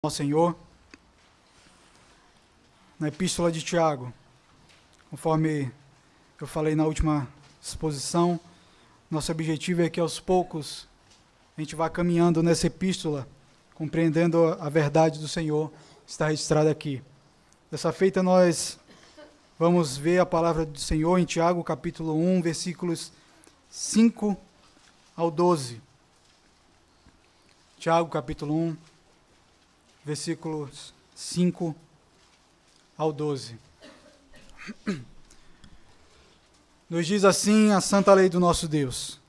Ao Senhor, na Epístola de Tiago, conforme eu falei na última exposição, nosso objetivo é que aos poucos a gente vá caminhando nessa epístola, compreendendo a verdade do Senhor, está registrada aqui. Dessa feita nós vamos ver a palavra do Senhor em Tiago, capítulo 1, versículos 5 ao 12. Tiago, capítulo 1, versículos 5 ao 12. Nos diz assim a santa lei do nosso Deus: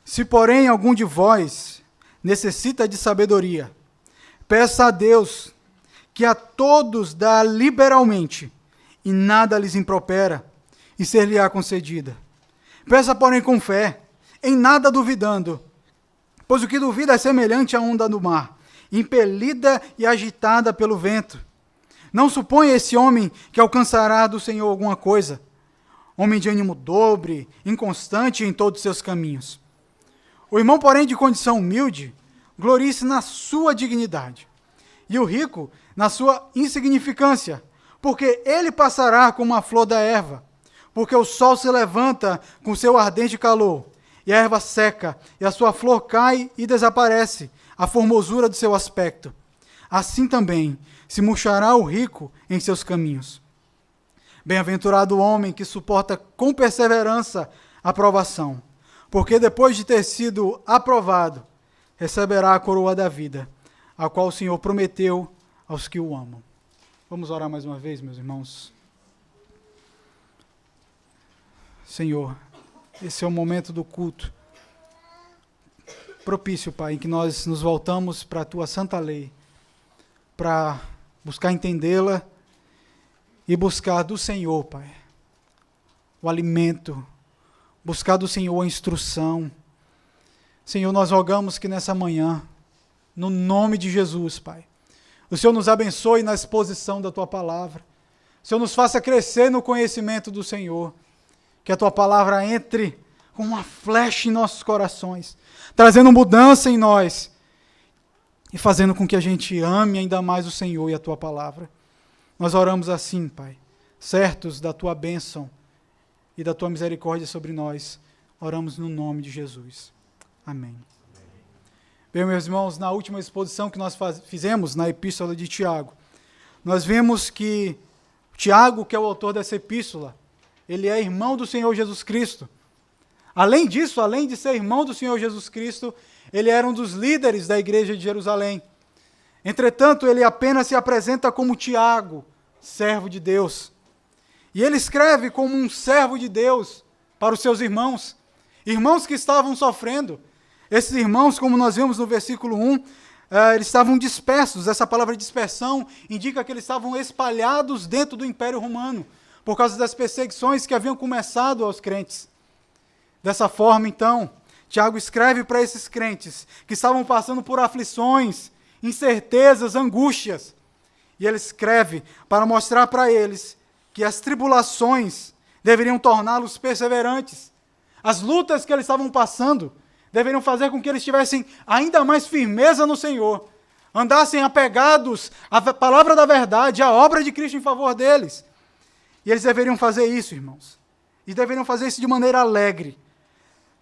se, porém, algum de vós necessita de sabedoria, peça a Deus, que a todos dá liberalmente, e nada lhes impropera, e ser-lhe-á concedida. Peça, porém, com fé, em nada duvidando, pois o que duvida é semelhante à onda do mar, impelida e agitada pelo vento. Não suponha esse homem que alcançará do Senhor alguma coisa. Homem de ânimo dobre, inconstante em todos os seus caminhos. O irmão, porém, de condição humilde, glorie-se na sua dignidade, e o rico na sua insignificância, porque ele passará como a flor da erva, porque o sol se levanta com seu ardente calor, e a erva seca, e a sua flor cai e desaparece, a formosura do seu aspecto. Assim também se murchará o rico em seus caminhos. Bem-aventurado o homem que suporta com perseverança a provação, porque depois de ter sido aprovado, receberá a coroa da vida, a qual o Senhor prometeu aos que o amam. Vamos orar mais uma vez, meus irmãos. Senhor, esse é o momento do culto propício, Pai, em que nós nos voltamos para a Tua santa lei, para buscar entendê-la e buscar do Senhor, Pai, o alimento, buscar do Senhor a instrução. Senhor, nós rogamos que nessa manhã, no nome de Jesus, Pai, o Senhor nos abençoe na exposição da Tua palavra, o Senhor nos faça crescer no conhecimento do Senhor, que a Tua palavra entre com uma flecha em nossos corações, trazendo mudança em nós e fazendo com que a gente ame ainda mais o Senhor e a Tua palavra. Nós oramos assim, Pai, certos da Tua bênção e da Tua misericórdia sobre nós. Oramos no nome de Jesus. Amém. Bem, meus irmãos, na última exposição que nós fizemos na Epístola de Tiago, nós vimos que Tiago, que é o autor dessa epístola, ele é irmão do Senhor Jesus Cristo. Além disso, além de ser irmão do Senhor Jesus Cristo, ele era um dos líderes da igreja de Jerusalém. Entretanto, ele apenas se apresenta como Tiago, servo de Deus. E ele escreve como um servo de Deus para os seus irmãos, irmãos que estavam sofrendo. Esses irmãos, como nós vemos no versículo 1, eles estavam dispersos. Essa palavra dispersão indica que eles estavam espalhados dentro do Império Romano, por causa das perseguições que haviam começado aos crentes. Dessa forma, então, Tiago escreve para esses crentes que estavam passando por aflições, incertezas, angústias. E ele escreve para mostrar para eles que as tribulações deveriam torná-los perseverantes. As lutas que eles estavam passando deveriam fazer com que eles tivessem ainda mais firmeza no Senhor, andassem apegados à palavra da verdade, à obra de Cristo em favor deles. E eles deveriam fazer isso, irmãos. E deveriam fazer isso de maneira alegre.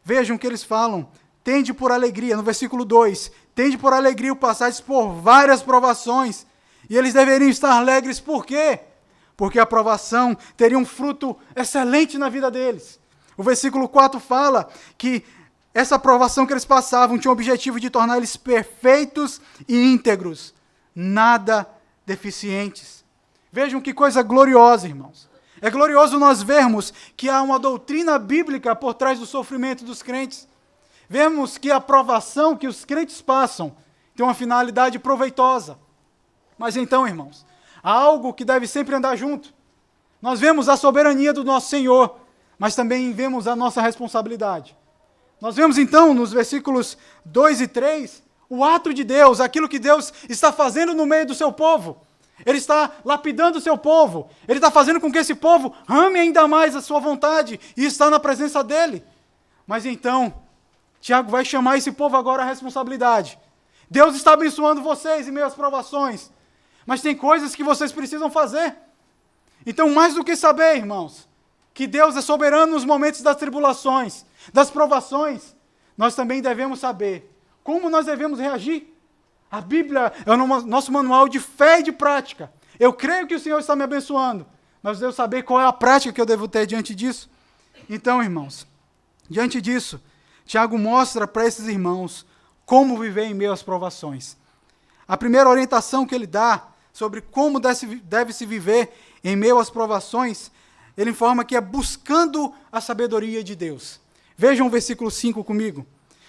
Vejam o que eles falam. Tende por alegria, no versículo 2. Tende por alegria o passardes por várias provações. E eles deveriam estar alegres por quê? Porque a provação teria um fruto excelente na vida deles. O versículo 4 fala que essa provação que eles passavam tinha o objetivo de tornar eles perfeitos e íntegros, nada deficientes. Vejam que coisa gloriosa, irmãos. É glorioso nós vermos que há uma doutrina bíblica por trás do sofrimento dos crentes. Vemos que a provação que os crentes passam tem uma finalidade proveitosa. Mas então, irmãos, há algo que deve sempre andar junto. Nós vemos a soberania do nosso Senhor, mas também vemos a nossa responsabilidade. Nós vemos então, nos versículos 2 e 3, o ato de Deus, aquilo que Deus está fazendo no meio do seu povo. Ele está lapidando o seu povo. Ele está fazendo com que esse povo ame ainda mais a sua vontade e está na presença dele. Mas então, Tiago vai chamar esse povo agora à responsabilidade Deus está abençoando vocês em meio às provações. Mas tem coisas que vocês precisam fazer. Então, mais do que saber, irmãos, que Deus é soberano nos momentos das tribulações, das provações, nós também devemos saber como nós devemos reagir. A Bíblia é o nosso manual de fé e de prática. Eu creio que o Senhor está me abençoando, mas eu devo saber qual é a prática que eu devo ter diante disso. Então, irmãos, diante disso, Tiago mostra para esses irmãos como viver em meio às provações. A primeira orientação que ele dá sobre como deve-se viver em meio às provações, ele informa que é buscando a sabedoria de Deus. Vejam o versículo 5 comigo.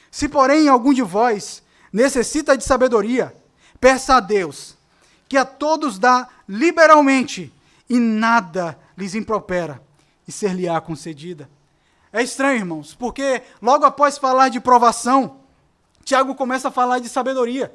Se, porém, algum de vós necessita de sabedoria, peça a Deus, que a todos dá liberalmente, e nada lhes impropera, e ser-lhe-á concedida. É estranho, irmãos, porque logo após falar de provação, Tiago começa a falar de sabedoria.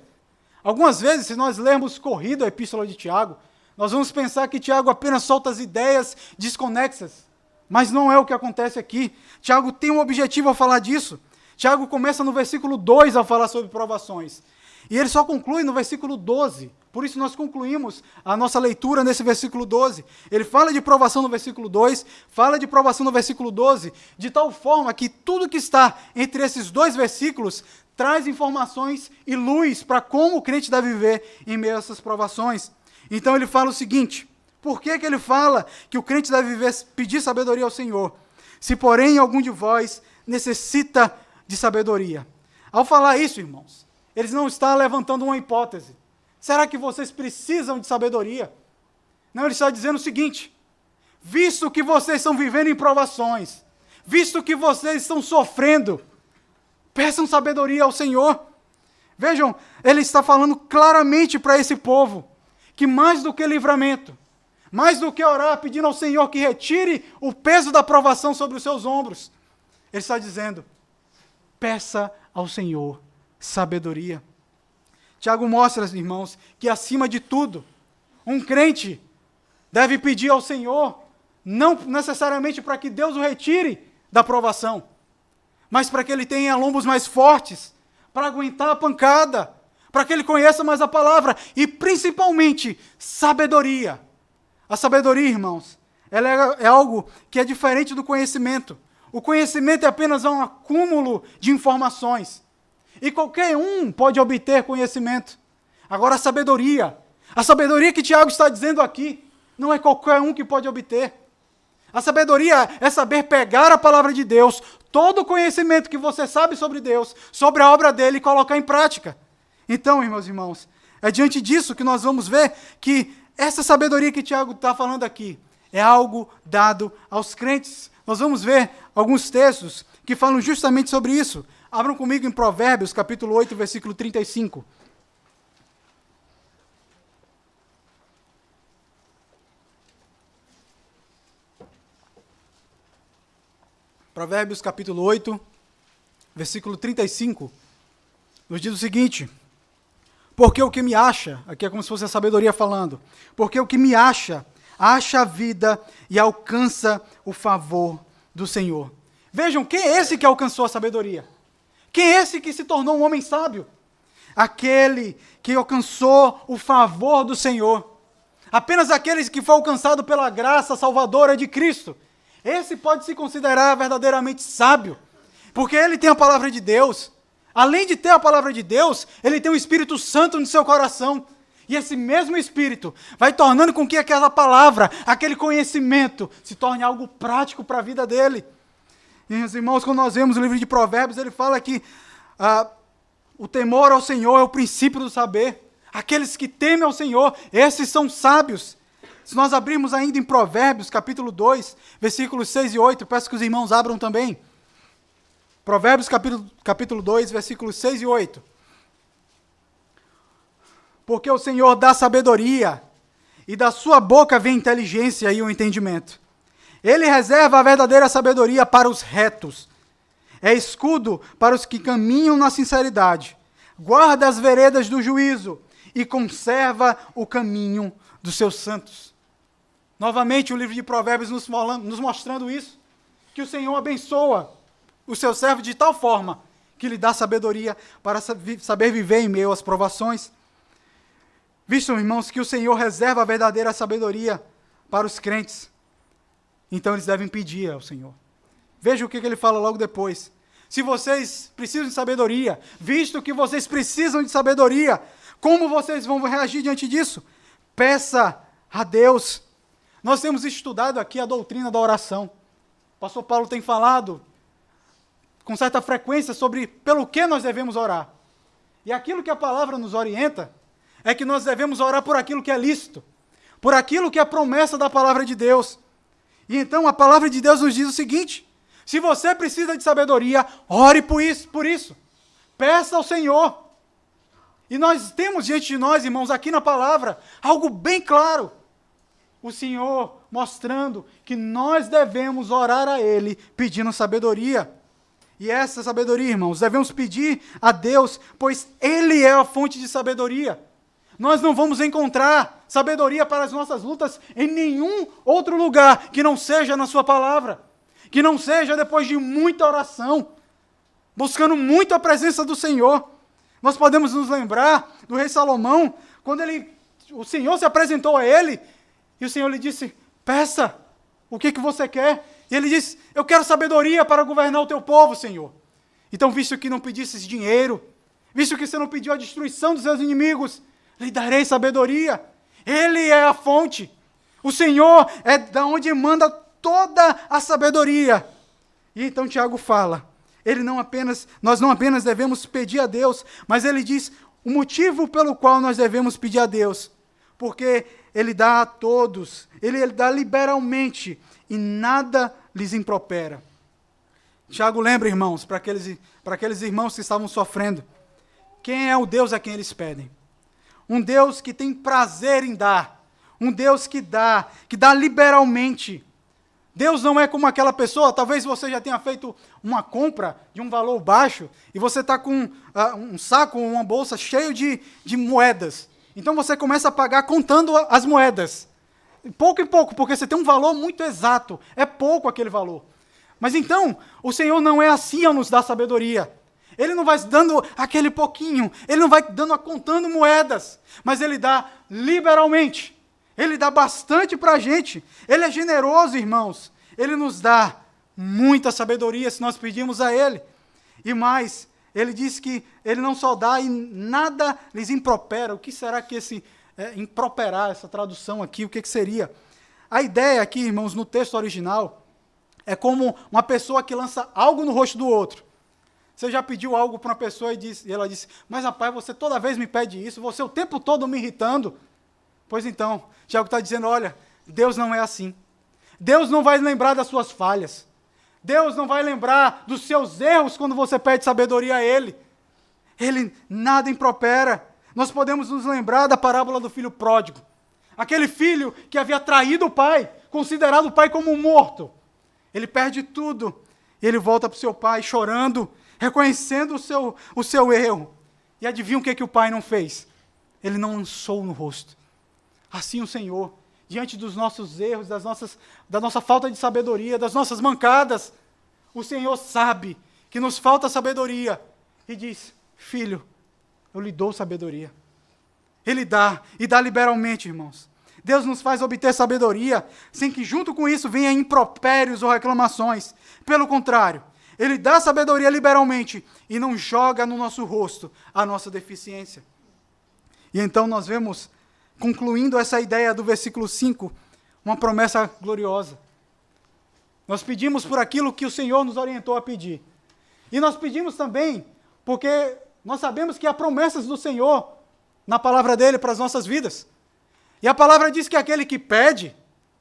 Algumas vezes, se nós lermos corrido a epístola de Tiago, nós vamos pensar que Tiago apenas solta as ideias desconexas. Mas não é o que acontece aqui. Tiago tem um objetivo ao falar disso. Tiago começa no versículo 2 a falar sobre provações. E ele só conclui no versículo 12. Por isso nós concluímos a nossa leitura nesse versículo 12. Ele fala de provação no versículo 2, fala de provação no versículo 12, de tal forma que tudo que está entre esses dois versículos traz informações e luz para como o crente deve viver em meio a essas provações. Então ele fala o seguinte: por que ele fala que o crente deve viver, pedir sabedoria ao Senhor? Se, porém, algum de vós necessita de sabedoria. Ao falar isso, irmãos, eles não estão levantando uma hipótese. Será que vocês precisam de sabedoria? Não, ele está dizendo o seguinte: visto que vocês estão vivendo em provações, visto que vocês estão sofrendo, peçam sabedoria ao Senhor. Vejam, ele está falando claramente para esse povo que mais do que livramento, mais do que orar pedindo ao Senhor que retire o peso da provação sobre os seus ombros, ele está dizendo: peça ao Senhor sabedoria. Tiago mostra, irmãos, que acima de tudo, um crente deve pedir ao Senhor, não necessariamente para que Deus o retire da provação, mas para que ele tenha lombos mais fortes, para aguentar a pancada, para que ele conheça mais a palavra e, principalmente, sabedoria. A sabedoria, irmãos, ela é algo que é diferente do conhecimento. O conhecimento é apenas um acúmulo de informações. E qualquer um pode obter conhecimento. Agora, a sabedoria que Tiago está dizendo aqui, não é qualquer um que pode obter. A sabedoria é saber pegar a palavra de Deus, todo o conhecimento que você sabe sobre Deus, sobre a obra dele, e colocar em prática. Então, meus irmãos, é diante disso que nós vamos ver que essa sabedoria que Tiago está falando aqui é algo dado aos crentes. Nós vamos ver alguns textos que falam justamente sobre isso. Abram comigo em Provérbios, capítulo 8, versículo 35. Provérbios, capítulo 8, versículo 35, nos diz o seguinte: porque o que me acha, aqui é como se fosse a sabedoria falando, porque o que me acha a vida e alcança o favor do Senhor. Vejam, quem é esse que alcançou a sabedoria? Quem é esse que se tornou um homem sábio? Aquele que alcançou o favor do Senhor. Apenas aquele que foi alcançado pela graça salvadora de Cristo. Esse pode se considerar verdadeiramente sábio, porque ele tem a palavra de Deus. Além de ter a palavra de Deus, ele tem o Espírito Santo no seu coração. E esse mesmo Espírito vai tornando com que aquela palavra, aquele conhecimento, se torne algo prático para a vida dele. E, meus irmãos, quando nós vemos o livro de Provérbios, ele fala que o temor ao Senhor é o princípio do saber. Aqueles que temem ao Senhor, esses são sábios. Se nós abrirmos ainda em Provérbios, capítulo 2, versículos 6 e 8, peço que os irmãos abram também. Provérbios, capítulo 2, versículos 6 e 8. Porque o Senhor dá sabedoria, e da sua boca vem inteligência e o entendimento. Ele reserva a verdadeira sabedoria para os retos. É escudo para os que caminham na sinceridade. Guarda as veredas do juízo e conserva o caminho dos seus santos. Novamente, o livro de Provérbios nos mostrando isso, que o Senhor abençoa o seu servo de tal forma que lhe dá sabedoria para saber viver em meio às provações. Visto, irmãos, que o Senhor reserva a verdadeira sabedoria para os crentes, então eles devem pedir ao Senhor. Veja o que ele fala logo depois. Se vocês precisam de sabedoria, visto que vocês precisam de sabedoria, como vocês vão reagir diante disso? Peça a Deus. Nós temos estudado aqui a doutrina da oração. O pastor Paulo tem falado com certa frequência sobre pelo que nós devemos orar. E aquilo que a palavra nos orienta é que nós devemos orar por aquilo que é lícito, por aquilo que é a promessa da palavra de Deus. E então a palavra de Deus nos diz o seguinte: se você precisa de sabedoria, ore por isso. Peça ao Senhor. E nós temos diante de nós, irmãos, aqui na palavra, algo bem claro. O Senhor mostrando que nós devemos orar a Ele pedindo sabedoria. E essa sabedoria, irmãos, devemos pedir a Deus, pois Ele é a fonte de sabedoria. Nós não vamos encontrar sabedoria para as nossas lutas em nenhum outro lugar que não seja na sua palavra, que não seja depois de muita oração, buscando muito a presença do Senhor. Nós podemos nos lembrar do rei Salomão, quando o Senhor se apresentou a ele, e o Senhor lhe disse: peça, o que você quer? E ele disse: eu quero sabedoria para governar o teu povo, Senhor. Então, visto que não pedisses dinheiro, visto que você não pediu a destruição dos seus inimigos, lhe darei sabedoria. Ele é a fonte. O Senhor é da onde manda toda a sabedoria. E então Tiago fala, nós não apenas devemos pedir a Deus, mas ele diz o motivo pelo qual nós devemos pedir a Deus. Porque Ele dá a todos, Ele dá liberalmente, e nada lhes impropera. Tiago lembra, irmãos, para aqueles irmãos que estavam sofrendo, quem é o Deus a quem eles pedem? Um Deus que tem prazer em dar, um Deus que dá liberalmente. Deus não é como aquela pessoa, talvez você já tenha feito uma compra de um valor baixo, e você está com um saco ou uma bolsa cheio de moedas. Então você começa a pagar contando as moedas. Pouco em pouco, porque você tem um valor muito exato. É pouco aquele valor. Mas então, o Senhor não é assim ao nos dar sabedoria. Ele não vai dando aquele pouquinho, Ele não vai contando moedas, mas Ele dá liberalmente. Ele dá bastante para a gente. Ele é generoso, irmãos. Ele nos dá muita sabedoria se nós pedimos a Ele. E mais, Ele diz que Ele não só dá e nada lhes impropera. O que será que esse improperar, essa tradução aqui, o que seria? A ideia aqui, irmãos, no texto original, é como uma pessoa que lança algo no rosto do outro. Você já pediu algo para uma pessoa e ela disse: mas rapaz, você toda vez me pede isso, você o tempo todo me irritando. Pois então, Tiago está dizendo: olha, Deus não é assim. Deus não vai lembrar das suas falhas. Deus não vai lembrar dos seus erros quando você pede sabedoria a Ele. Ele nada impropera. Nós podemos nos lembrar da parábola do filho pródigo. Aquele filho que havia traído o pai, considerado o pai como um morto. Ele perde tudo. E ele volta para o seu pai chorando, reconhecendo o seu erro. E adivinha o que o pai não fez? Ele não lançou no rosto. Assim o Senhor, diante dos nossos erros, da nossa falta de sabedoria, das nossas mancadas, o Senhor sabe que nos falta sabedoria e diz: filho, eu lhe dou sabedoria. Ele dá, e dá liberalmente, irmãos. Deus nos faz obter sabedoria, sem que junto com isso venha impropérios ou reclamações. Pelo contrário, Ele dá sabedoria liberalmente e não joga no nosso rosto a nossa deficiência. E então nós vemos, concluindo essa ideia do versículo 5, uma promessa gloriosa. Nós pedimos por aquilo que o Senhor nos orientou a pedir. E nós pedimos também porque nós sabemos que há promessas do Senhor na palavra dele para as nossas vidas. E a palavra diz que aquele que pede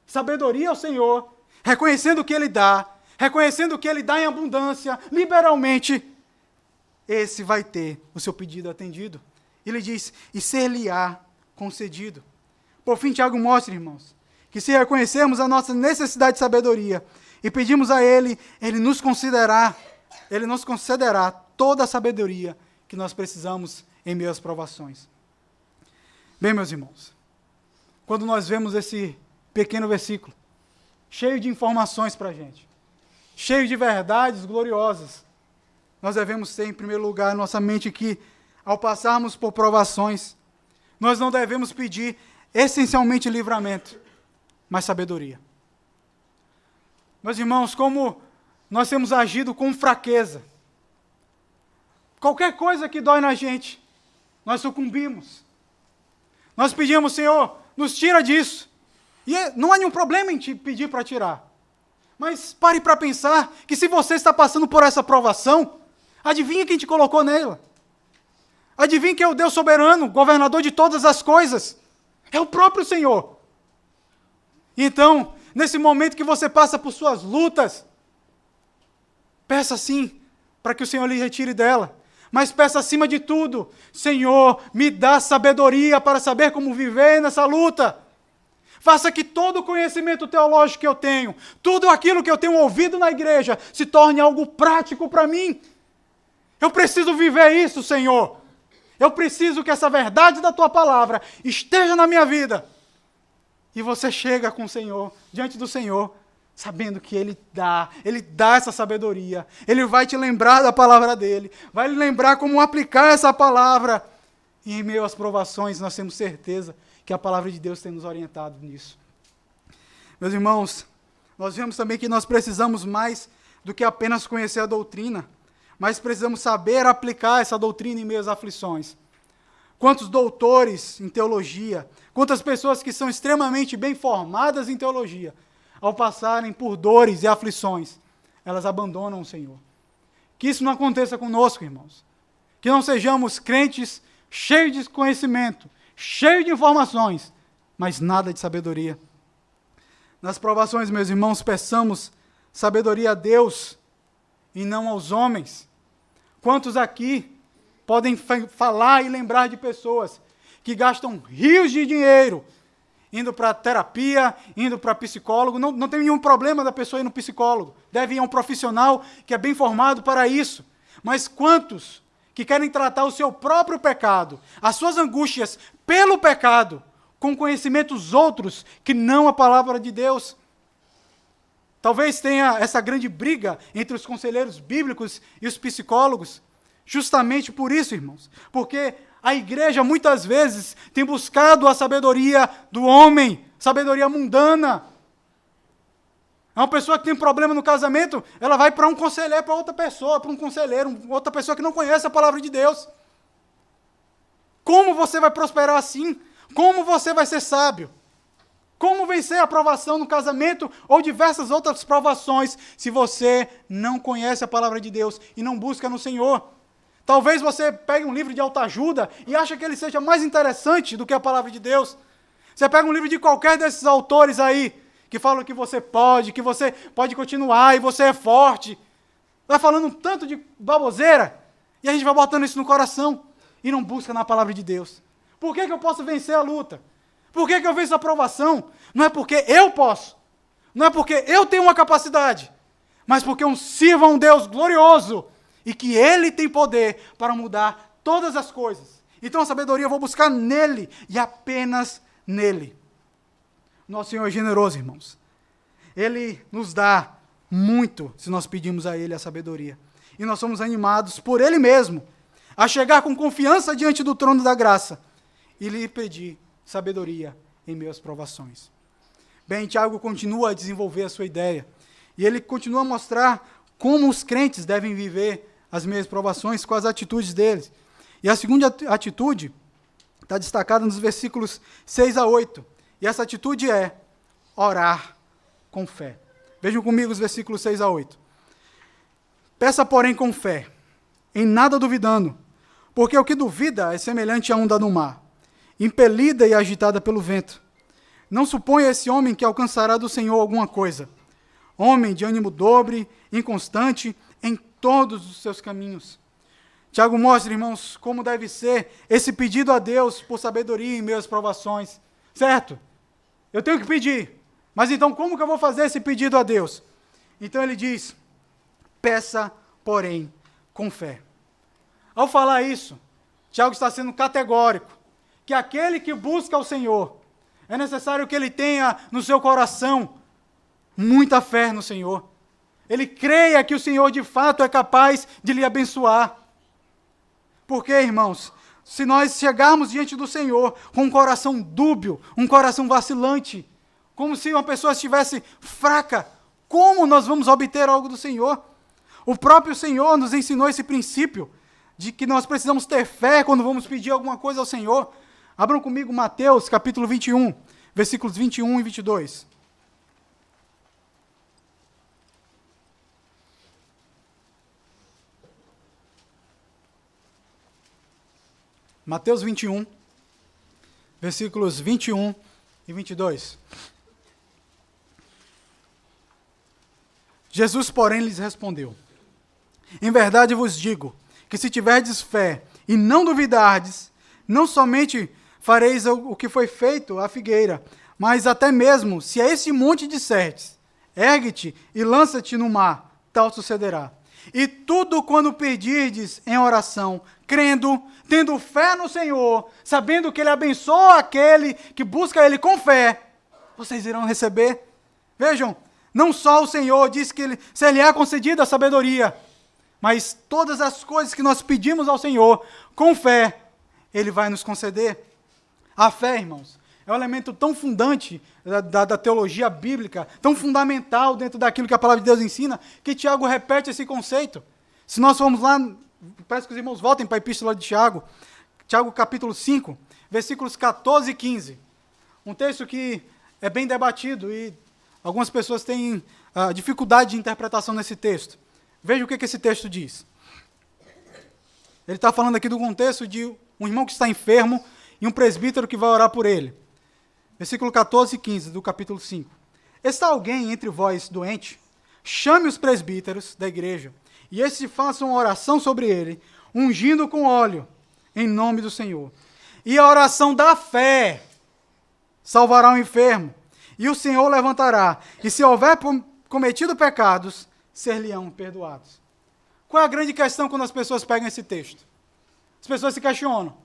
sabedoria ao Senhor, reconhecendo que Ele dá, reconhecendo que Ele dá em abundância, liberalmente, esse vai ter o seu pedido atendido. Ele diz: e ser-lhe-á concedido. Por fim, Tiago mostra, irmãos, que se reconhecermos a nossa necessidade de sabedoria e pedimos a Ele, Ele nos concederá toda a sabedoria que nós precisamos em meio às provações. Bem, meus irmãos, quando nós vemos esse pequeno versículo, cheio de informações para a gente, cheio de verdades gloriosas, nós devemos ter, em primeiro lugar, em nossa mente que, ao passarmos por provações, nós não devemos pedir essencialmente livramento, mas sabedoria. Meus irmãos, como nós temos agido com fraqueza, qualquer coisa que dói na gente, nós sucumbimos. Nós pedimos, Senhor, nos tira disso. E não há nenhum problema em te pedir para tirar. Mas pare para pensar que se você está passando por essa provação, adivinha quem te colocou nela? Adivinha quem é o Deus soberano, governador de todas as coisas? É o próprio Senhor. Então, nesse momento que você passa por suas lutas, peça sim para que o Senhor lhe retire dela. Mas peça acima de tudo, Senhor, me dá sabedoria para saber como viver nessa luta. Faça que todo o conhecimento teológico que eu tenho, tudo aquilo que eu tenho ouvido na igreja, se torne algo prático para mim. Eu preciso viver isso, Senhor. Eu preciso que essa verdade da Tua palavra esteja na minha vida. E você chega com o Senhor, diante do Senhor, sabendo que Ele dá essa sabedoria. Ele vai te lembrar da palavra dEle, vai lhe lembrar como aplicar essa palavra. E em meio às provações, nós temos certeza que a palavra de Deus tem nos orientado nisso. Meus irmãos, nós vemos também que nós precisamos mais do que apenas conhecer a doutrina, mas precisamos saber aplicar essa doutrina em meio às aflições. Quantos doutores em teologia, quantas pessoas que são extremamente bem formadas em teologia, ao passarem por dores e aflições, elas abandonam o Senhor. Que isso não aconteça conosco, irmãos. Que não sejamos crentes cheios de conhecimento, cheios de informações, mas nada de sabedoria. Nas provações, meus irmãos, peçamos sabedoria a Deus e não aos homens. Quantos aqui podem falar e lembrar de pessoas que gastam rios de dinheiro indo para terapia, indo para psicólogo? Não tem nenhum problema da pessoa ir no psicólogo. Deve ir a um profissional que é bem formado para isso. Mas quantos que querem tratar o seu próprio pecado, as suas angústias pelo pecado, com conhecimentos outros que não a palavra de Deus? Talvez tenha essa grande briga entre os conselheiros bíblicos e os psicólogos, justamente por isso, irmãos, porque a igreja muitas vezes tem buscado a sabedoria do homem, sabedoria mundana. Uma pessoa que tem um problema no casamento, ela vai para um conselheiro, para outra pessoa, para um conselheiro, outra pessoa que não conhece a palavra de Deus. Como você vai prosperar assim? Como você vai ser sábio? Como vencer a provação no casamento ou diversas outras provações se você não conhece a palavra de Deus e não busca no Senhor? Talvez você pegue um livro de autoajuda e ache que ele seja mais interessante do que a palavra de Deus. Você pega um livro de qualquer desses autores aí, que falam que você pode continuar e você é forte. Vai falando um tanto de baboseira e a gente vai botando isso no coração e não busca na palavra de Deus. Por que eu posso vencer a luta? Por que eu venço a provação? Não é porque eu posso, não é porque eu tenho uma capacidade, mas porque eu sirvo a um Deus glorioso e que Ele tem poder para mudar todas as coisas. Então a sabedoria eu vou buscar nele e apenas nele. Nosso Senhor é generoso, irmãos. Ele nos dá muito se nós pedimos a Ele a sabedoria. E nós somos animados por Ele mesmo a chegar com confiança diante do trono da graça e lhe pedir sabedoria em meio às provações. Bem, Tiago continua a desenvolver a sua ideia. E ele continua a mostrar como os crentes devem viver as meias provações com as atitudes deles. E a segunda atitude está destacada nos versículos 6 a 8. E essa atitude é orar com fé. Vejam comigo os versículos 6 a 8. Peça, porém, com fé, em nada duvidando, porque o que duvida é semelhante à onda do mar, impelida e agitada pelo vento. Não suponha esse homem que alcançará do Senhor alguma coisa. Homem de ânimo dobre, inconstante em todos os seus caminhos. Tiago mostra, irmãos, como deve ser esse pedido a Deus por sabedoria em meio às provações. Certo? Eu tenho que pedir. Mas então como que eu vou fazer esse pedido a Deus? Então ele diz, peça, porém, com fé. Ao falar isso, Tiago está sendo categórico, que aquele que busca o Senhor, é necessário que ele tenha no seu coração muita fé no Senhor. Ele creia que o Senhor de fato é capaz de lhe abençoar. Porque, irmãos, se nós chegarmos diante do Senhor com um coração dúbio, um coração vacilante, como se uma pessoa estivesse fraca, como nós vamos obter algo do Senhor? O próprio Senhor nos ensinou esse princípio de que nós precisamos ter fé quando vamos pedir alguma coisa ao Senhor. Abram comigo Mateus, capítulo 21, versículos 21 e 22. Mateus 21, versículos 21 e 22. Jesus, porém, lhes respondeu: em verdade vos digo, que se tiverdes fé e não duvidardes, não somente fareis o que foi feito à figueira, mas até mesmo, se a esse monte disserdes, ergue-te e lança-te no mar, tal sucederá. E tudo quando pedirdes em oração, crendo, tendo fé no Senhor, sabendo que Ele abençoa aquele que busca Ele com fé, vocês irão receber. Vejam, não só o Senhor diz que se Ele é concedida a sabedoria, mas todas as coisas que nós pedimos ao Senhor, com fé, Ele vai nos conceder. A fé, irmãos, é um elemento tão fundante da teologia bíblica, tão fundamental dentro daquilo que a palavra de Deus ensina, que Tiago repete esse conceito. Se nós formos lá, peço que os irmãos voltem para a epístola de Tiago, Tiago capítulo 5, versículos 14 e 15. Um texto que é bem debatido e algumas pessoas têm dificuldade de interpretação nesse texto. Veja o que esse texto diz. Ele está falando aqui do contexto de um irmão que está enfermo e um presbítero que vai orar por ele. Versículo 14 e 15 do capítulo 5. Está alguém entre vós doente? Chame os presbíteros da igreja, e estes façam uma oração sobre ele, ungindo com óleo, em nome do Senhor. E a oração da fé salvará o enfermo, e o Senhor levantará, e se houver cometido pecados, ser-lhe-ão perdoados. Qual é a grande questão quando as pessoas pegam esse texto? As pessoas se questionam,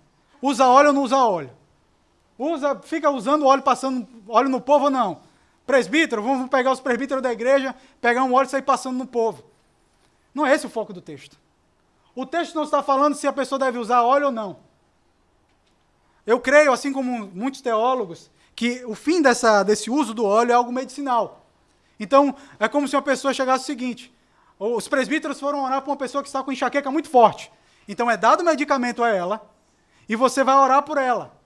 usa óleo ou não usa óleo? Fica usando óleo, passando óleo no povo ou não? Presbítero, vamos pegar os presbíteros da igreja, pegar um óleo e sair passando no povo. Não é esse o foco do texto. O texto não está falando se a pessoa deve usar óleo ou não. Eu creio, assim como muitos teólogos, que o fim desse uso do óleo é algo medicinal. Então, é como se uma pessoa chegasse o seguinte, os presbíteros foram orar para uma pessoa que está com enxaqueca muito forte. Então, é dado medicamento a ela, e você vai orar por ela.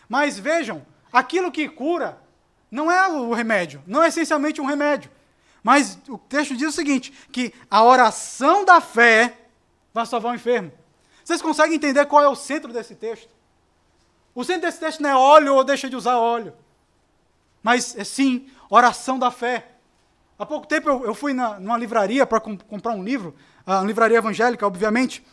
Mas vejam, aquilo que cura não é o remédio, não é essencialmente um remédio. Mas o texto diz o seguinte, que a oração da fé vai salvar o enfermo. Vocês conseguem entender qual é o centro desse texto? O centro desse texto não é óleo ou deixa de usar óleo. Mas, sim, oração da fé. Há pouco tempo eu fui numa livraria para comprar um livro, uma livraria evangélica, obviamente,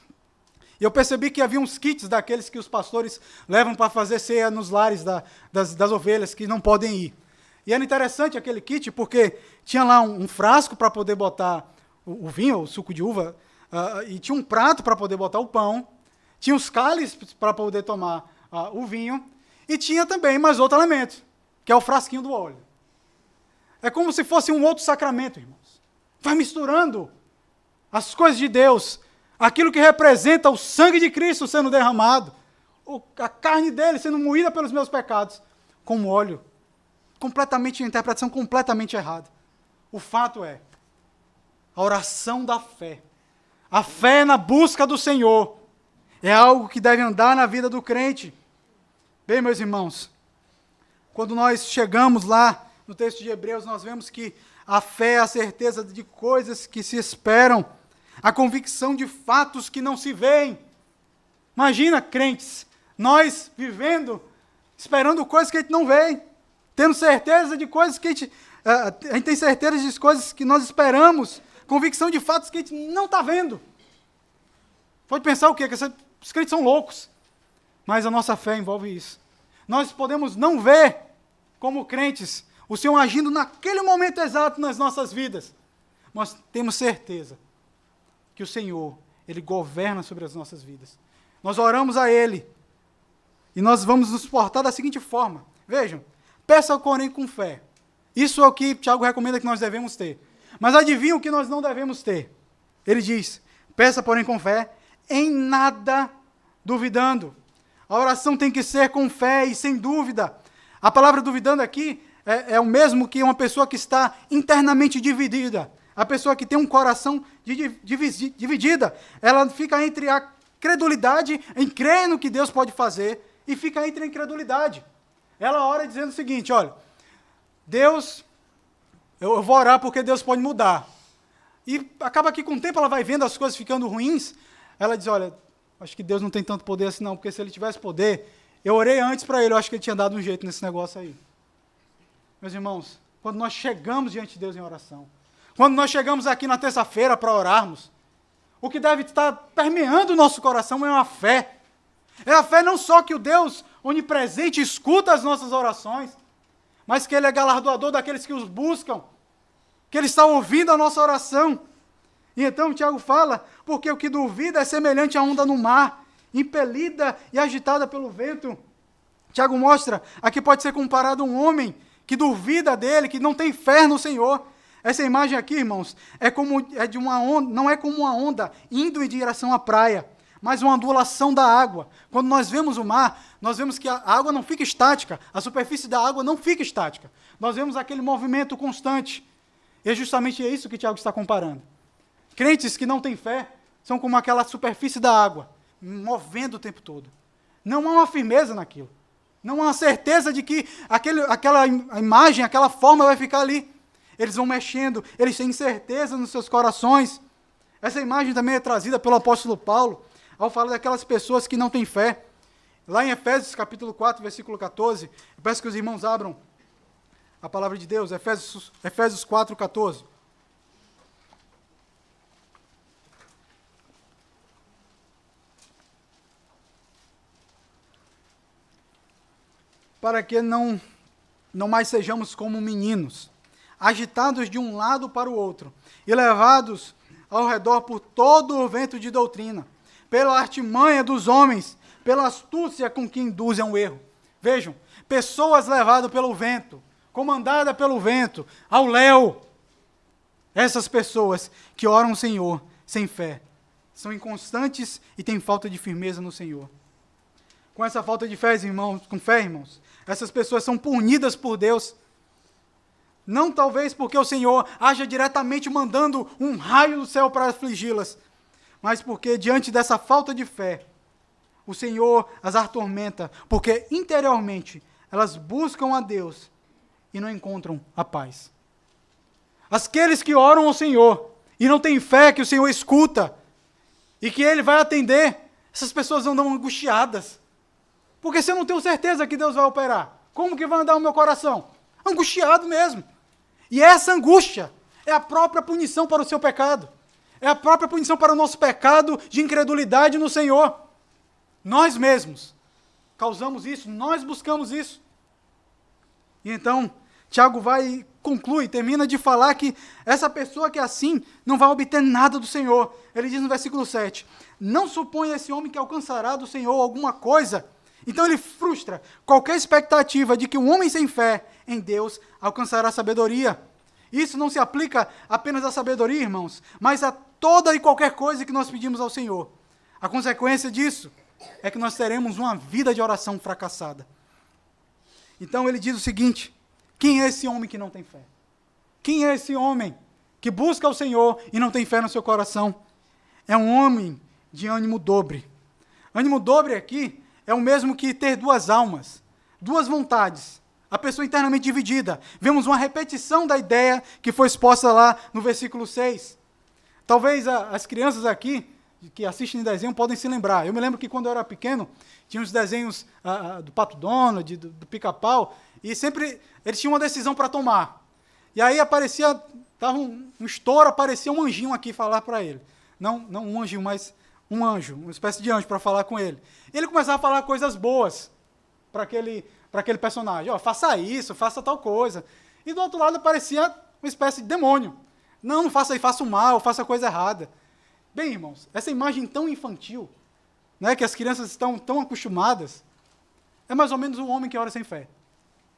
e eu percebi que havia uns kits daqueles que os pastores levam para fazer ceia nos lares das ovelhas que não podem ir. E era interessante aquele kit porque tinha lá um frasco para poder botar o vinho, o suco de uva, e tinha um prato para poder botar o pão, tinha os cálices para poder tomar o vinho, e tinha também mais outro elemento, que é o frasquinho do óleo. É como se fosse um outro sacramento, irmãos. Vai misturando as coisas de Deus, aquilo que representa o sangue de Cristo sendo derramado, a carne dele sendo moída pelos meus pecados, com óleo. Completamente, interpretação completamente errada. O fato é, a oração da fé, a fé na busca do Senhor, é algo que deve andar na vida do crente. Bem, meus irmãos, quando nós chegamos lá no texto de Hebreus, nós vemos que a fé é a certeza de coisas que se esperam, a convicção de fatos que não se veem. Imagina, crentes, nós vivendo, esperando coisas que a gente não vê, tendo certeza de coisas que a gente tem certeza de coisas que nós esperamos, convicção de fatos que a gente não está vendo. Pode pensar o quê? Que os crentes são loucos. Mas a nossa fé envolve isso. Nós podemos não ver, como crentes, o Senhor agindo naquele momento exato nas nossas vidas. Mas temos certeza que o Senhor, Ele governa sobre as nossas vidas. Nós oramos a Ele. E nós vamos nos portar da seguinte forma. Vejam, peça, porém, com fé. Isso é o que Tiago recomenda que nós devemos ter. Mas adivinha o que nós não devemos ter? Ele diz, peça porém com fé, em nada duvidando. A oração tem que ser com fé e sem dúvida. A palavra duvidando aqui é o mesmo que uma pessoa que está internamente dividida. A pessoa que tem um coração dividida. Ela fica entre a credulidade em crer no que Deus pode fazer e fica entre a incredulidade. Ela ora dizendo o seguinte, olha, Deus, eu vou orar porque Deus pode mudar. E acaba que com o tempo ela vai vendo as coisas ficando ruins, ela diz, olha, acho que Deus não tem tanto poder assim não, porque se ele tivesse poder, eu orei antes para ele, eu acho que ele tinha dado um jeito nesse negócio aí. Meus irmãos, quando nós chegamos diante de Deus em oração, quando nós chegamos aqui na terça-feira para orarmos, o que deve estar permeando o nosso coração é uma fé. É a fé não só que o Deus onipresente escuta as nossas orações, mas que ele é galardoador daqueles que os buscam, que ele está ouvindo a nossa oração. E então Tiago fala, porque o que duvida é semelhante à onda no mar, impelida e agitada pelo vento. Tiago mostra, aqui pode ser comparado a um homem que duvida dele, que não tem fé no Senhor. Essa imagem aqui, irmãos, de uma onda, não é como uma onda indo em direção à praia, mas uma ondulação da água. Quando nós vemos o mar, nós vemos que a água não fica estática, a superfície da água não fica estática. Nós vemos aquele movimento constante. E é justamente isso que Tiago está comparando. Crentes que não têm fé são como aquela superfície da água, movendo o tempo todo. Não há uma firmeza naquilo. Não há uma certeza de que aquela imagem, aquela forma vai ficar ali. Eles vão mexendo, eles têm incerteza nos seus corações. Essa imagem também é trazida pelo apóstolo Paulo, ao falar daquelas pessoas que não têm fé. Lá em Efésios capítulo 4, versículo 14, eu peço que os irmãos abram a palavra de Deus, Efésios 4, 14. Para que não mais sejamos como meninos, agitados de um lado para o outro, e levados ao redor por todo o vento de doutrina, pela artimanha dos homens, pela astúcia com que induzem ao erro. Vejam, pessoas levadas pelo vento, comandadas pelo vento, ao léu. Essas pessoas que oram ao Senhor sem fé, são inconstantes e têm falta de firmeza no Senhor. Com essa falta de fé, irmãos, essas pessoas são punidas por Deus. Não talvez porque o Senhor haja diretamente mandando um raio do céu para afligi-las, mas porque diante dessa falta de fé, o Senhor as atormenta, porque interiormente elas buscam a Deus e não encontram a paz. Aqueles que oram ao Senhor e não têm fé que o Senhor escuta e que Ele vai atender, essas pessoas andam angustiadas. Porque se eu não tenho certeza que Deus vai operar, como que vai andar o meu coração? Angustiado mesmo. E essa angústia é a própria punição para o seu pecado. É a própria punição para o nosso pecado de incredulidade no Senhor. Nós mesmos causamos isso, nós buscamos isso. E então, Tiago vai e conclui, termina de falar que essa pessoa que é assim não vai obter nada do Senhor. Ele diz no versículo 7, não suponha esse homem que alcançará do Senhor alguma coisa. Então ele frustra qualquer expectativa de que um homem sem fé em Deus alcançará sabedoria. Isso não se aplica apenas à sabedoria, irmãos, mas a toda e qualquer coisa que nós pedimos ao Senhor. A consequência disso é que nós teremos uma vida de oração fracassada. Então ele diz o seguinte, quem é esse homem que não tem fé? Quem é esse homem que busca o Senhor e não tem fé no seu coração? É um homem de ânimo dobre. Ânimo dobre aqui é o mesmo que ter duas almas, duas vontades, a pessoa internamente dividida. Vemos uma repetição da ideia que foi exposta lá no versículo 6. Talvez as crianças aqui, que assistem desenho, podem se lembrar. Eu me lembro que quando eu era pequeno, tinha uns desenhos do Pato Donald, do Pica-Pau, e sempre eles tinham uma decisão para tomar. E aí aparecia, estava um estouro, aparecia um anjinho aqui falar para ele. Não um anjinho, mas um anjo, uma espécie de anjo para falar com ele. Ele começava a falar coisas boas para aquele personagem. Oh, faça isso, faça tal coisa. E do outro lado aparecia uma espécie de demônio. Não faça isso, faça o mal, faça a coisa errada. Bem, irmãos, essa imagem tão infantil, né, que as crianças estão tão acostumadas, é mais ou menos um homem que ora sem fé.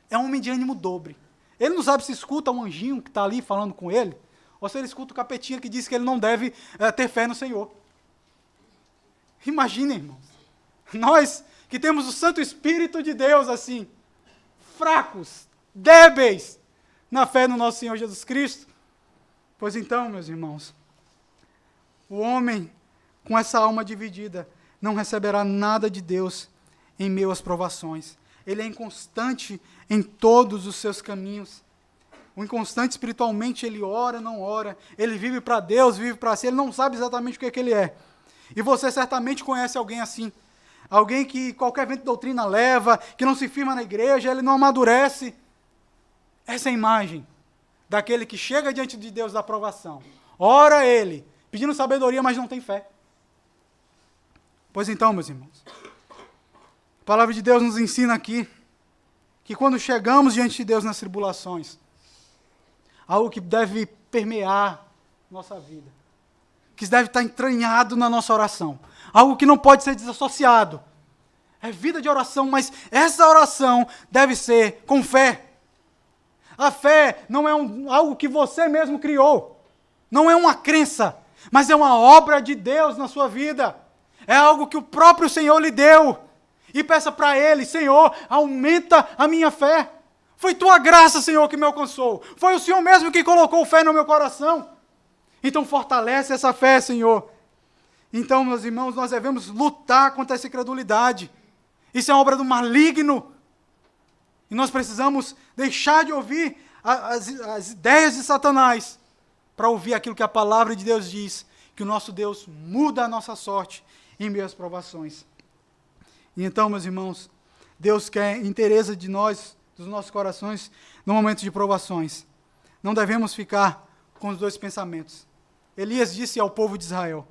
É um homem de ânimo dobre. Ele não sabe se escuta um anjinho que está ali falando com ele, ou se ele escuta o capetinha que diz que ele não deve ter fé no Senhor. Imaginem, irmãos, nós que temos o Santo Espírito de Deus assim, fracos, débeis na fé no nosso Senhor Jesus Cristo. Pois então, meus irmãos, o homem com essa alma dividida não receberá nada de Deus em meio às provações. Ele é inconstante em todos os seus caminhos. O inconstante espiritualmente, ele ora, não ora. Ele vive para Deus, vive para si. Ele não sabe exatamente o que é que ele é. E você certamente conhece alguém assim. Alguém que qualquer vento de doutrina leva, que não se firma na igreja, ele não amadurece. Essa é a imagem daquele que chega diante de Deus da aprovação. Ora ele, pedindo sabedoria, mas não tem fé. Pois então, meus irmãos, a palavra de Deus nos ensina aqui que quando chegamos diante de Deus nas tribulações, algo que deve permear nossa vida, que deve estar entranhado na nossa oração, algo que não pode ser desassociado, é vida de oração, mas essa oração deve ser com fé. A fé não é algo que você mesmo criou, não é uma crença, mas é uma obra de Deus na sua vida. É algo que o próprio Senhor lhe deu. E peça para Ele, Senhor, aumenta a minha fé. Foi Tua graça, Senhor, que me alcançou. Foi o Senhor mesmo que colocou fé no meu coração. Então fortalece essa fé, Senhor. Então, meus irmãos, nós devemos lutar contra essa incredulidade. Isso é obra do maligno. E nós precisamos deixar de ouvir as ideias de Satanás para ouvir aquilo que a palavra de Deus diz, que o nosso Deus muda a nossa sorte em meio às provações. E então, meus irmãos, Deus quer interesse de nós, dos nossos corações, no momento de provações. Não devemos ficar com os dois pensamentos. Elias disse ao povo de Israel: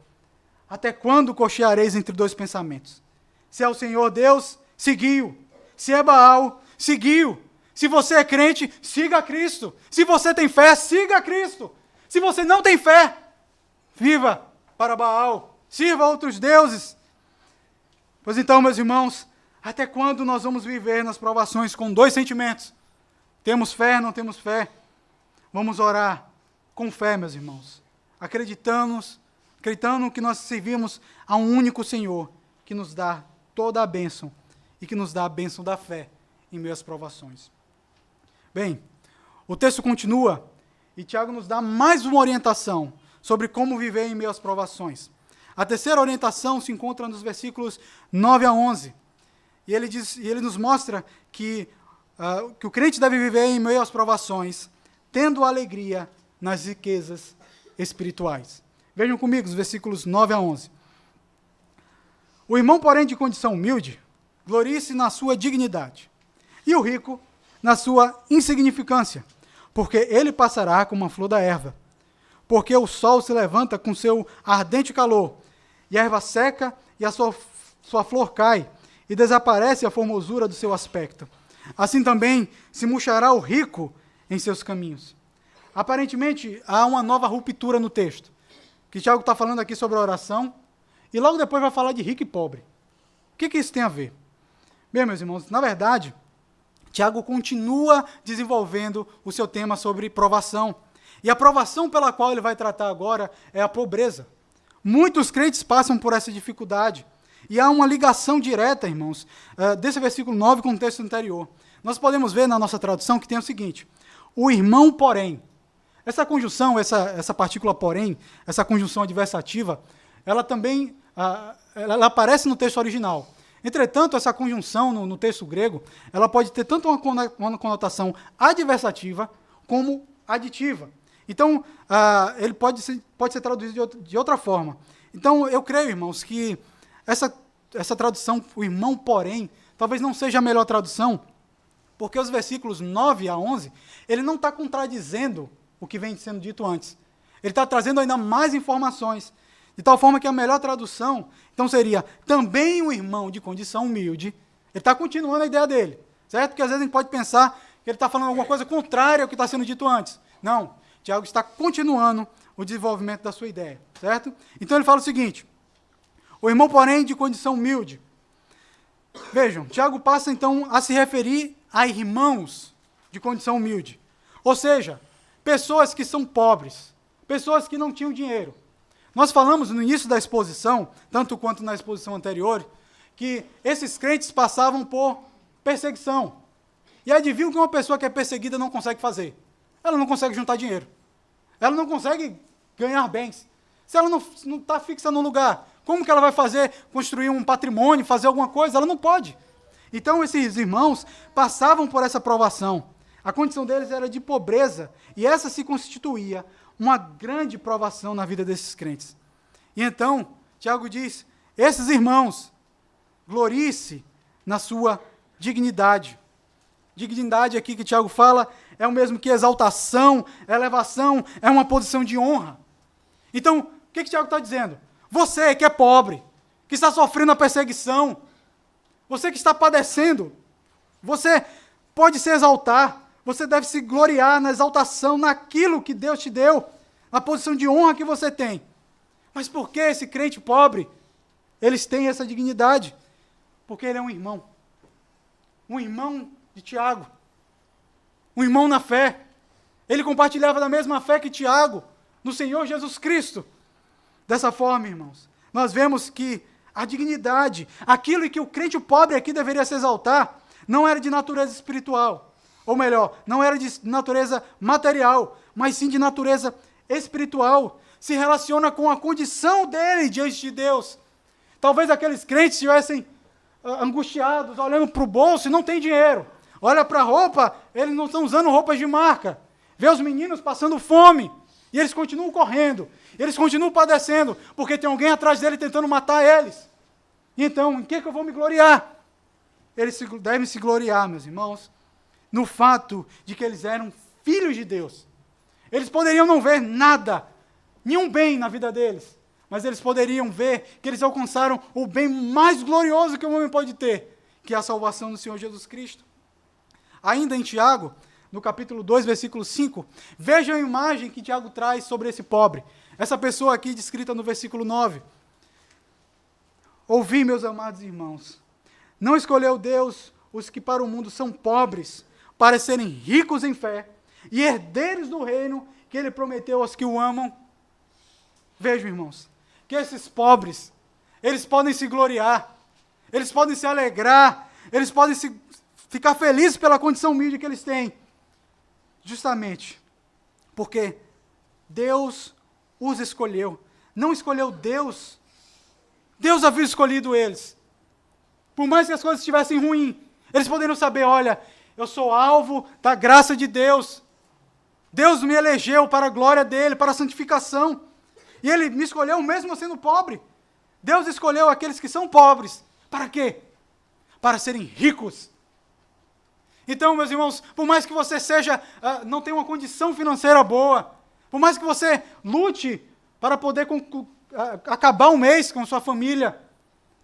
até quando cocheareis entre dois pensamentos? Se é o Senhor Deus, seguiu. Se é Baal, seguiu. Se você é crente, siga Cristo. Se você tem fé, siga Cristo. Se você não tem fé, viva para Baal. Sirva a outros deuses. Pois então, meus irmãos, até quando nós vamos viver nas provações com dois sentimentos? Temos fé, não temos fé? Vamos orar com fé, meus irmãos. Acreditando que nós servimos a um único Senhor, que nos dá toda a bênção e que nos dá a bênção da fé em meio às provações. Bem, o texto continua e Tiago nos dá mais uma orientação sobre como viver em meio às provações. A terceira orientação se encontra nos versículos 9 a 11. E ele nos mostra que o crente deve viver em meio às provações, tendo alegria nas riquezas espirituais. Vejam comigo os versículos 9 a 11. O irmão, porém, de condição humilde, glorie-se na sua dignidade, e o rico na sua insignificância, porque ele passará como uma flor da erva. Porque o sol se levanta com seu ardente calor, e a erva seca e a sua flor cai, e desaparece a formosura do seu aspecto. Assim também se murchará o rico em seus caminhos. Aparentemente, há uma nova ruptura no texto, que Tiago está falando aqui sobre a oração, e logo depois vai falar de rico e pobre. O que isso tem a ver? Bem, meus irmãos, na verdade, Tiago continua desenvolvendo o seu tema sobre provação. E a provação pela qual ele vai tratar agora é a pobreza. Muitos crentes passam por essa dificuldade. E há uma ligação direta, irmãos, desse versículo 9 com o texto anterior. Nós podemos ver na nossa tradução que tem o seguinte: o irmão, porém. Essa conjunção, essa partícula porém, essa conjunção adversativa, ela também ela aparece no texto original. Entretanto, essa conjunção no texto grego, ela pode ter tanto uma conotação adversativa como aditiva. Então, ele pode ser traduzido de outra forma. Então, eu creio, irmãos, que essa tradução, o irmão porém, talvez não seja a melhor tradução, porque os versículos 9 a 11, ele não está contradizendo o que vem sendo dito antes. Ele está trazendo ainda mais informações, de tal forma que a melhor tradução, então seria, também um irmão de condição humilde, ele está continuando a ideia dele, certo? Porque às vezes a gente pode pensar que ele está falando alguma coisa contrária ao que está sendo dito antes. Não, Tiago está continuando o desenvolvimento da sua ideia, certo? Então ele fala o seguinte: o irmão, porém, de condição humilde. Vejam, Tiago passa então a se referir a irmãos de condição humilde. Ou seja, pessoas que são pobres, pessoas que não tinham dinheiro. Nós falamos no início da exposição, tanto quanto na exposição anterior, que esses crentes passavam por perseguição. E adivinha o que uma pessoa que é perseguida não consegue fazer? Ela não consegue juntar dinheiro. Ela não consegue ganhar bens. Se ela não está fixa no lugar, como que ela vai fazer, construir um patrimônio, fazer alguma coisa? Ela não pode. Então, esses irmãos passavam por essa provação. A condição deles era de pobreza, e essa se constituía uma grande provação na vida desses crentes. E então, Tiago diz, esses irmãos, glorie-se na sua dignidade. Dignidade aqui que Tiago fala é o mesmo que exaltação, elevação, é uma posição de honra. Então, o que Tiago está dizendo? Você que é pobre, que está sofrendo a perseguição, você que está padecendo, você pode se exaltar, você deve se gloriar na exaltação, naquilo que Deus te deu, na posição de honra que você tem. Mas por que esse crente pobre, eles têm essa dignidade? Porque ele é um irmão de Tiago, um irmão na fé. Ele compartilhava da mesma fé que Tiago, no Senhor Jesus Cristo. Dessa forma, irmãos, nós vemos que a dignidade, aquilo em que o crente pobre aqui deveria se exaltar, não era de natureza espiritual. Ou melhor, não era de natureza material, mas sim de natureza espiritual. Se relaciona com a condição dele diante de Deus. Talvez aqueles crentes estivessem angustiados, olhando para o bolso e não tem dinheiro. Olha para a roupa, eles não estão usando roupas de marca. Vê os meninos passando fome. E eles continuam correndo. Eles continuam padecendo, porque tem alguém atrás dele tentando matar eles. E então, em que eu vou me gloriar? Eles devem se gloriar, meus irmãos, no fato de que eles eram filhos de Deus. Eles poderiam não ver nada, nenhum bem na vida deles, mas eles poderiam ver que eles alcançaram o bem mais glorioso que o homem pode ter, que é a salvação do Senhor Jesus Cristo. Ainda em Tiago, no capítulo 2, versículo 5, veja a imagem que Tiago traz sobre esse pobre. Essa pessoa aqui descrita no versículo 9. Ouvi, meus amados irmãos, não escolheu Deus os que para o mundo são pobres, para serem ricos em fé e herdeiros do reino que ele prometeu aos que o amam. Vejam, irmãos, que esses pobres, eles podem se gloriar, eles podem se alegrar, eles podem ficar felizes pela condição humilde que eles têm, justamente porque Deus os escolheu. Não escolheu Deus, Deus havia escolhido eles. Por mais que as coisas estivessem ruins, eles poderiam saber, olha, eu sou alvo da graça de Deus. Deus me elegeu para a glória dele, para a santificação. E ele me escolheu mesmo sendo pobre. Deus escolheu aqueles que são pobres. Para quê? Para serem ricos. Então, meus irmãos, por mais que você não tenha uma condição financeira boa, por mais que você lute para poder acabar um mês com sua família,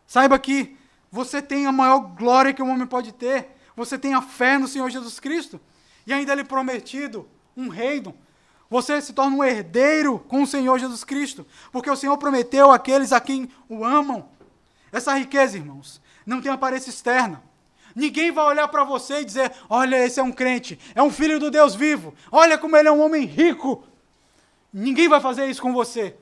saiba que você tem a maior glória que um homem pode ter. Você tem a fé no Senhor Jesus Cristo. E ainda ele prometido um reino. Você se torna um herdeiro com o Senhor Jesus Cristo. Porque o Senhor prometeu àqueles a quem o amam. Essa riqueza, irmãos, não tem aparência externa. Ninguém vai olhar para você e dizer, olha, esse é um crente, é um filho do Deus vivo. Olha como ele é um homem rico. Ninguém vai fazer isso com você.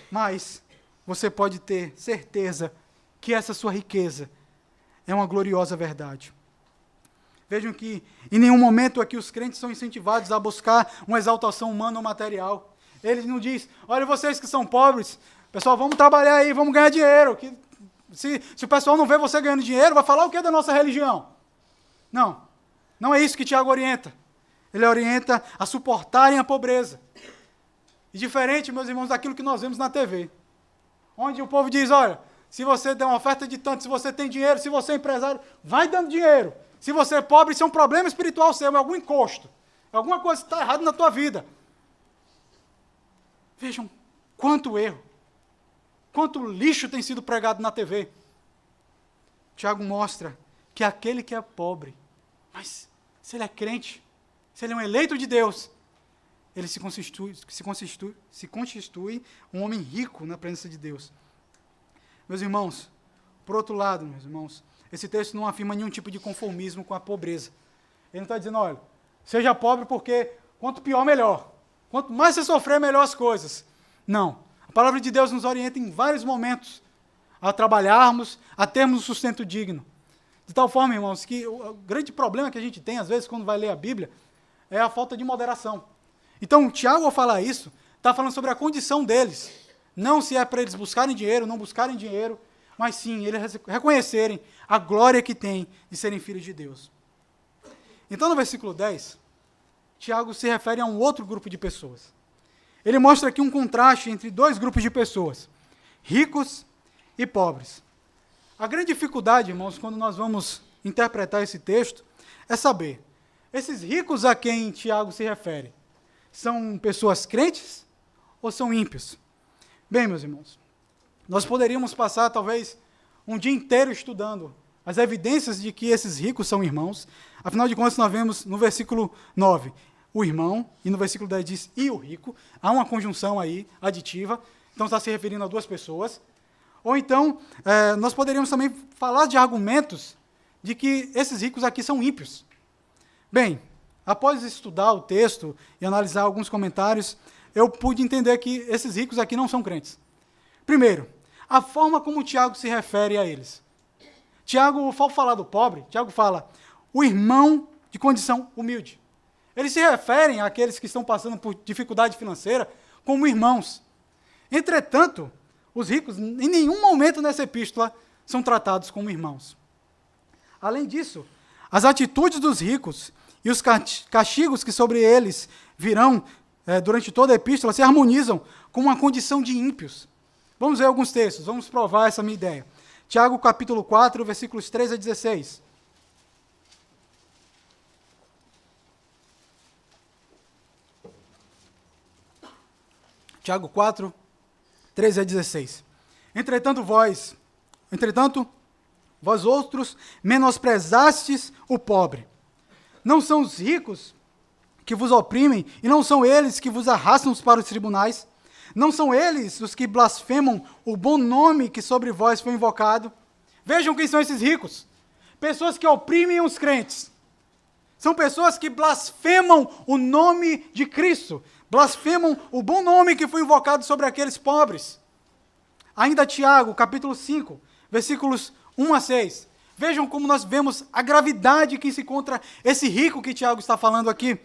Mas você pode ter certeza que essa sua riqueza é uma gloriosa verdade. Vejam que em nenhum momento aqui os crentes são incentivados a buscar uma exaltação humana ou material. Eles não dizem, olha, vocês que são pobres, pessoal, vamos trabalhar aí, vamos ganhar dinheiro. Se o pessoal não vê você ganhando dinheiro, vai falar o que da nossa religião? Não, não é isso que Tiago orienta. Ele orienta a suportarem a pobreza. E diferente, meus irmãos, daquilo que nós vemos na TV, onde o povo diz, olha, se você der uma oferta de tanto, se você tem dinheiro, se você é empresário, vai dando dinheiro. Se você é pobre, isso é um problema espiritual seu, é algum encosto. É alguma coisa que está errada na tua vida. Vejam quanto erro, quanto lixo tem sido pregado na TV. Tiago mostra que aquele que é pobre, mas se ele é crente, se ele é um eleito de Deus, ele se constitui um homem rico na presença de Deus. Meus irmãos, por outro lado, meus irmãos, esse texto não afirma nenhum tipo de conformismo com a pobreza. Ele não está dizendo, olha, seja pobre porque quanto pior, melhor. Quanto mais você sofrer, melhor as coisas. Não. A palavra de Deus nos orienta em vários momentos a trabalharmos, a termos um sustento digno. De tal forma, irmãos, que o grande problema que a gente tem, às vezes, quando vai ler a Bíblia, é a falta de moderação. Então, Tiago, ao falar isso, está falando sobre a condição deles. Não se é para eles buscarem dinheiro, não buscarem dinheiro, mas sim, eles reconhecerem a glória que tem de serem filhos de Deus. Então, no versículo 10, Tiago se refere a um outro grupo de pessoas. Ele mostra aqui um contraste entre dois grupos de pessoas, ricos e pobres. A grande dificuldade, irmãos, quando nós vamos interpretar esse texto, é saber, esses ricos a quem Tiago se refere, são pessoas crentes ou são ímpios? Bem, meus irmãos, nós poderíamos passar talvez um dia inteiro estudando as evidências de que esses ricos são irmãos. Afinal de contas, nós vemos no versículo 9, o irmão, e no versículo 10 diz, e o rico. Há uma conjunção aí, aditiva, então está se referindo a duas pessoas. Ou então, nós poderíamos também falar de argumentos de que esses ricos aqui são ímpios. Bem, após estudar o texto e analisar alguns comentários, eu pude entender que esses ricos aqui não são crentes. Primeiro, a forma como Tiago se refere a eles. Tiago, ao falar do pobre, Tiago fala, o irmão de condição humilde. Eles se referem àqueles que estão passando por dificuldade financeira como irmãos. Entretanto, os ricos, em nenhum momento nessa epístola, são tratados como irmãos. Além disso, as atitudes dos ricos e os castigos que sobre eles virão durante toda a epístola se harmonizam com uma condição de ímpios. Vamos ver alguns textos, vamos provar essa minha ideia. Tiago, capítulo 4, versículos 13 a 16. Tiago 4, 13 a 16. Entretanto, vós outros menosprezastes o pobre. Não são os ricos que vos oprimem, e não são eles que vos arrastam para os tribunais. Não são eles os que blasfemam o bom nome que sobre vós foi invocado. Vejam quem são esses ricos. Pessoas que oprimem os crentes. São pessoas que blasfemam o nome de Cristo. Blasfemam o bom nome que foi invocado sobre aqueles pobres. Ainda Tiago, capítulo 5, versículos 1 a 6. Vejam como nós vemos a gravidade que se encontra esse rico que Tiago está falando aqui.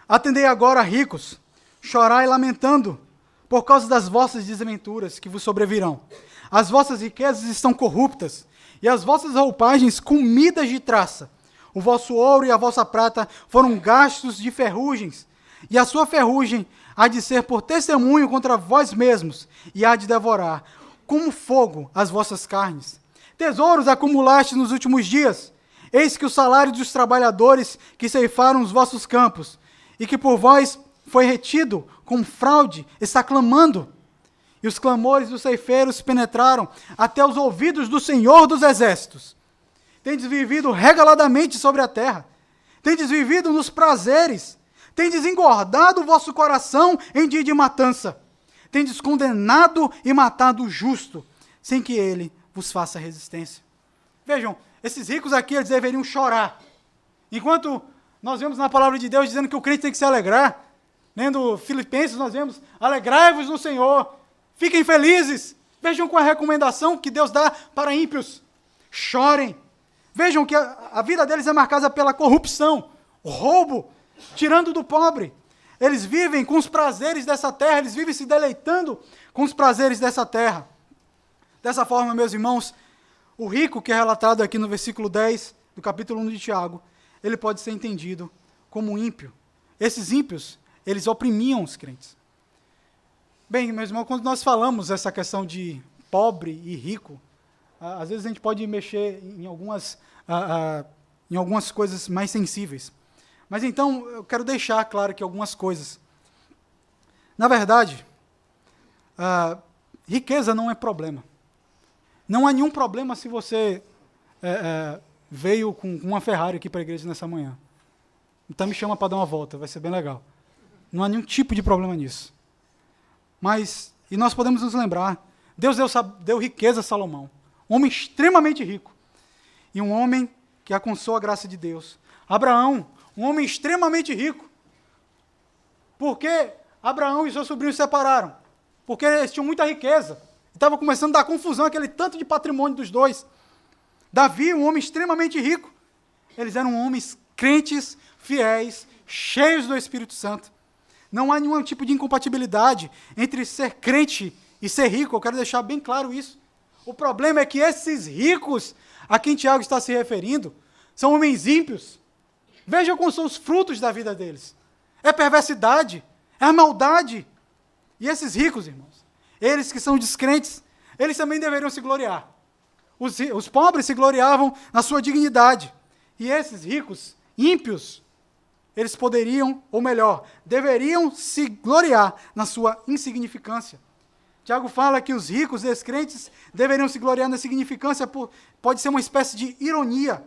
Atendei agora, ricos, chorai lamentando por causa das vossas desventuras que vos sobrevirão. As vossas riquezas estão corruptas, e as vossas roupagens comidas de traça. O vosso ouro e a vossa prata foram gastos de ferrugens, e a sua ferrugem há de ser por testemunho contra vós mesmos, e há de devorar, como fogo, as vossas carnes. Tesouros acumulaste nos últimos dias. Eis que o salário dos trabalhadores que ceifaram os vossos campos, e que por vós foi retido com fraude, está clamando. E os clamores dos ceifeiros penetraram até os ouvidos do Senhor dos Exércitos. Tendes vivido regaladamente sobre a terra. Tendes vivido nos prazeres. Tendes engordado o vosso coração em dia de matança. Tendes condenado e matado o justo, sem que ele vos faça resistência. Vejam, esses ricos aqui, eles deveriam chorar. Enquanto nós vemos na palavra de Deus dizendo que o crente tem que se alegrar. Lendo Filipenses, nós vemos, alegrai-vos no Senhor, fiquem felizes. Vejam com a recomendação que Deus dá para ímpios. Chorem. Vejam que a vida deles é marcada pela corrupção, roubo, tirando do pobre. Eles vivem com os prazeres dessa terra, eles vivem se deleitando com os prazeres dessa terra. Dessa forma, meus irmãos, o rico que é relatado aqui no versículo 10 do capítulo 1 de Tiago, ele pode ser entendido como ímpio. Esses ímpios, eles oprimiam os crentes. Bem, meus irmãos, quando nós falamos essa questão de pobre e rico, às vezes a gente pode mexer em algumas coisas mais sensíveis. Mas então, eu quero deixar claro aqui algumas coisas. Na verdade, riqueza não é problema. Não há nenhum problema se você veio com uma Ferrari aqui para a igreja nessa manhã. Então me chama para dar uma volta, vai ser bem legal. Não há nenhum tipo de problema nisso. Mas, e nós podemos nos lembrar, Deus deu riqueza a Salomão, um homem extremamente rico, e um homem que alcançou a graça de Deus. Abraão, um homem extremamente rico, Por que Abraão e seus sobrinhos se separaram? Porque eles tinham muita riqueza. Estava começando a dar confusão aquele tanto de patrimônio dos dois. Davi, um homem extremamente rico. Eles eram homens crentes, fiéis, cheios do Espírito Santo. Não há nenhum tipo de incompatibilidade entre ser crente e ser rico. Eu quero deixar bem claro isso. O problema é que esses ricos, a quem Tiago está se referindo, são homens ímpios. Veja como são os frutos da vida deles. É perversidade, é a maldade. E esses ricos, irmãos, eles que são descrentes, eles também deveriam se gloriar. Os pobres se gloriavam na sua dignidade. E esses ricos, ímpios, eles poderiam, ou melhor, deveriam se gloriar na sua insignificância. Tiago fala que os ricos descrentes deveriam se gloriar na insignificância, pode ser uma espécie de ironia.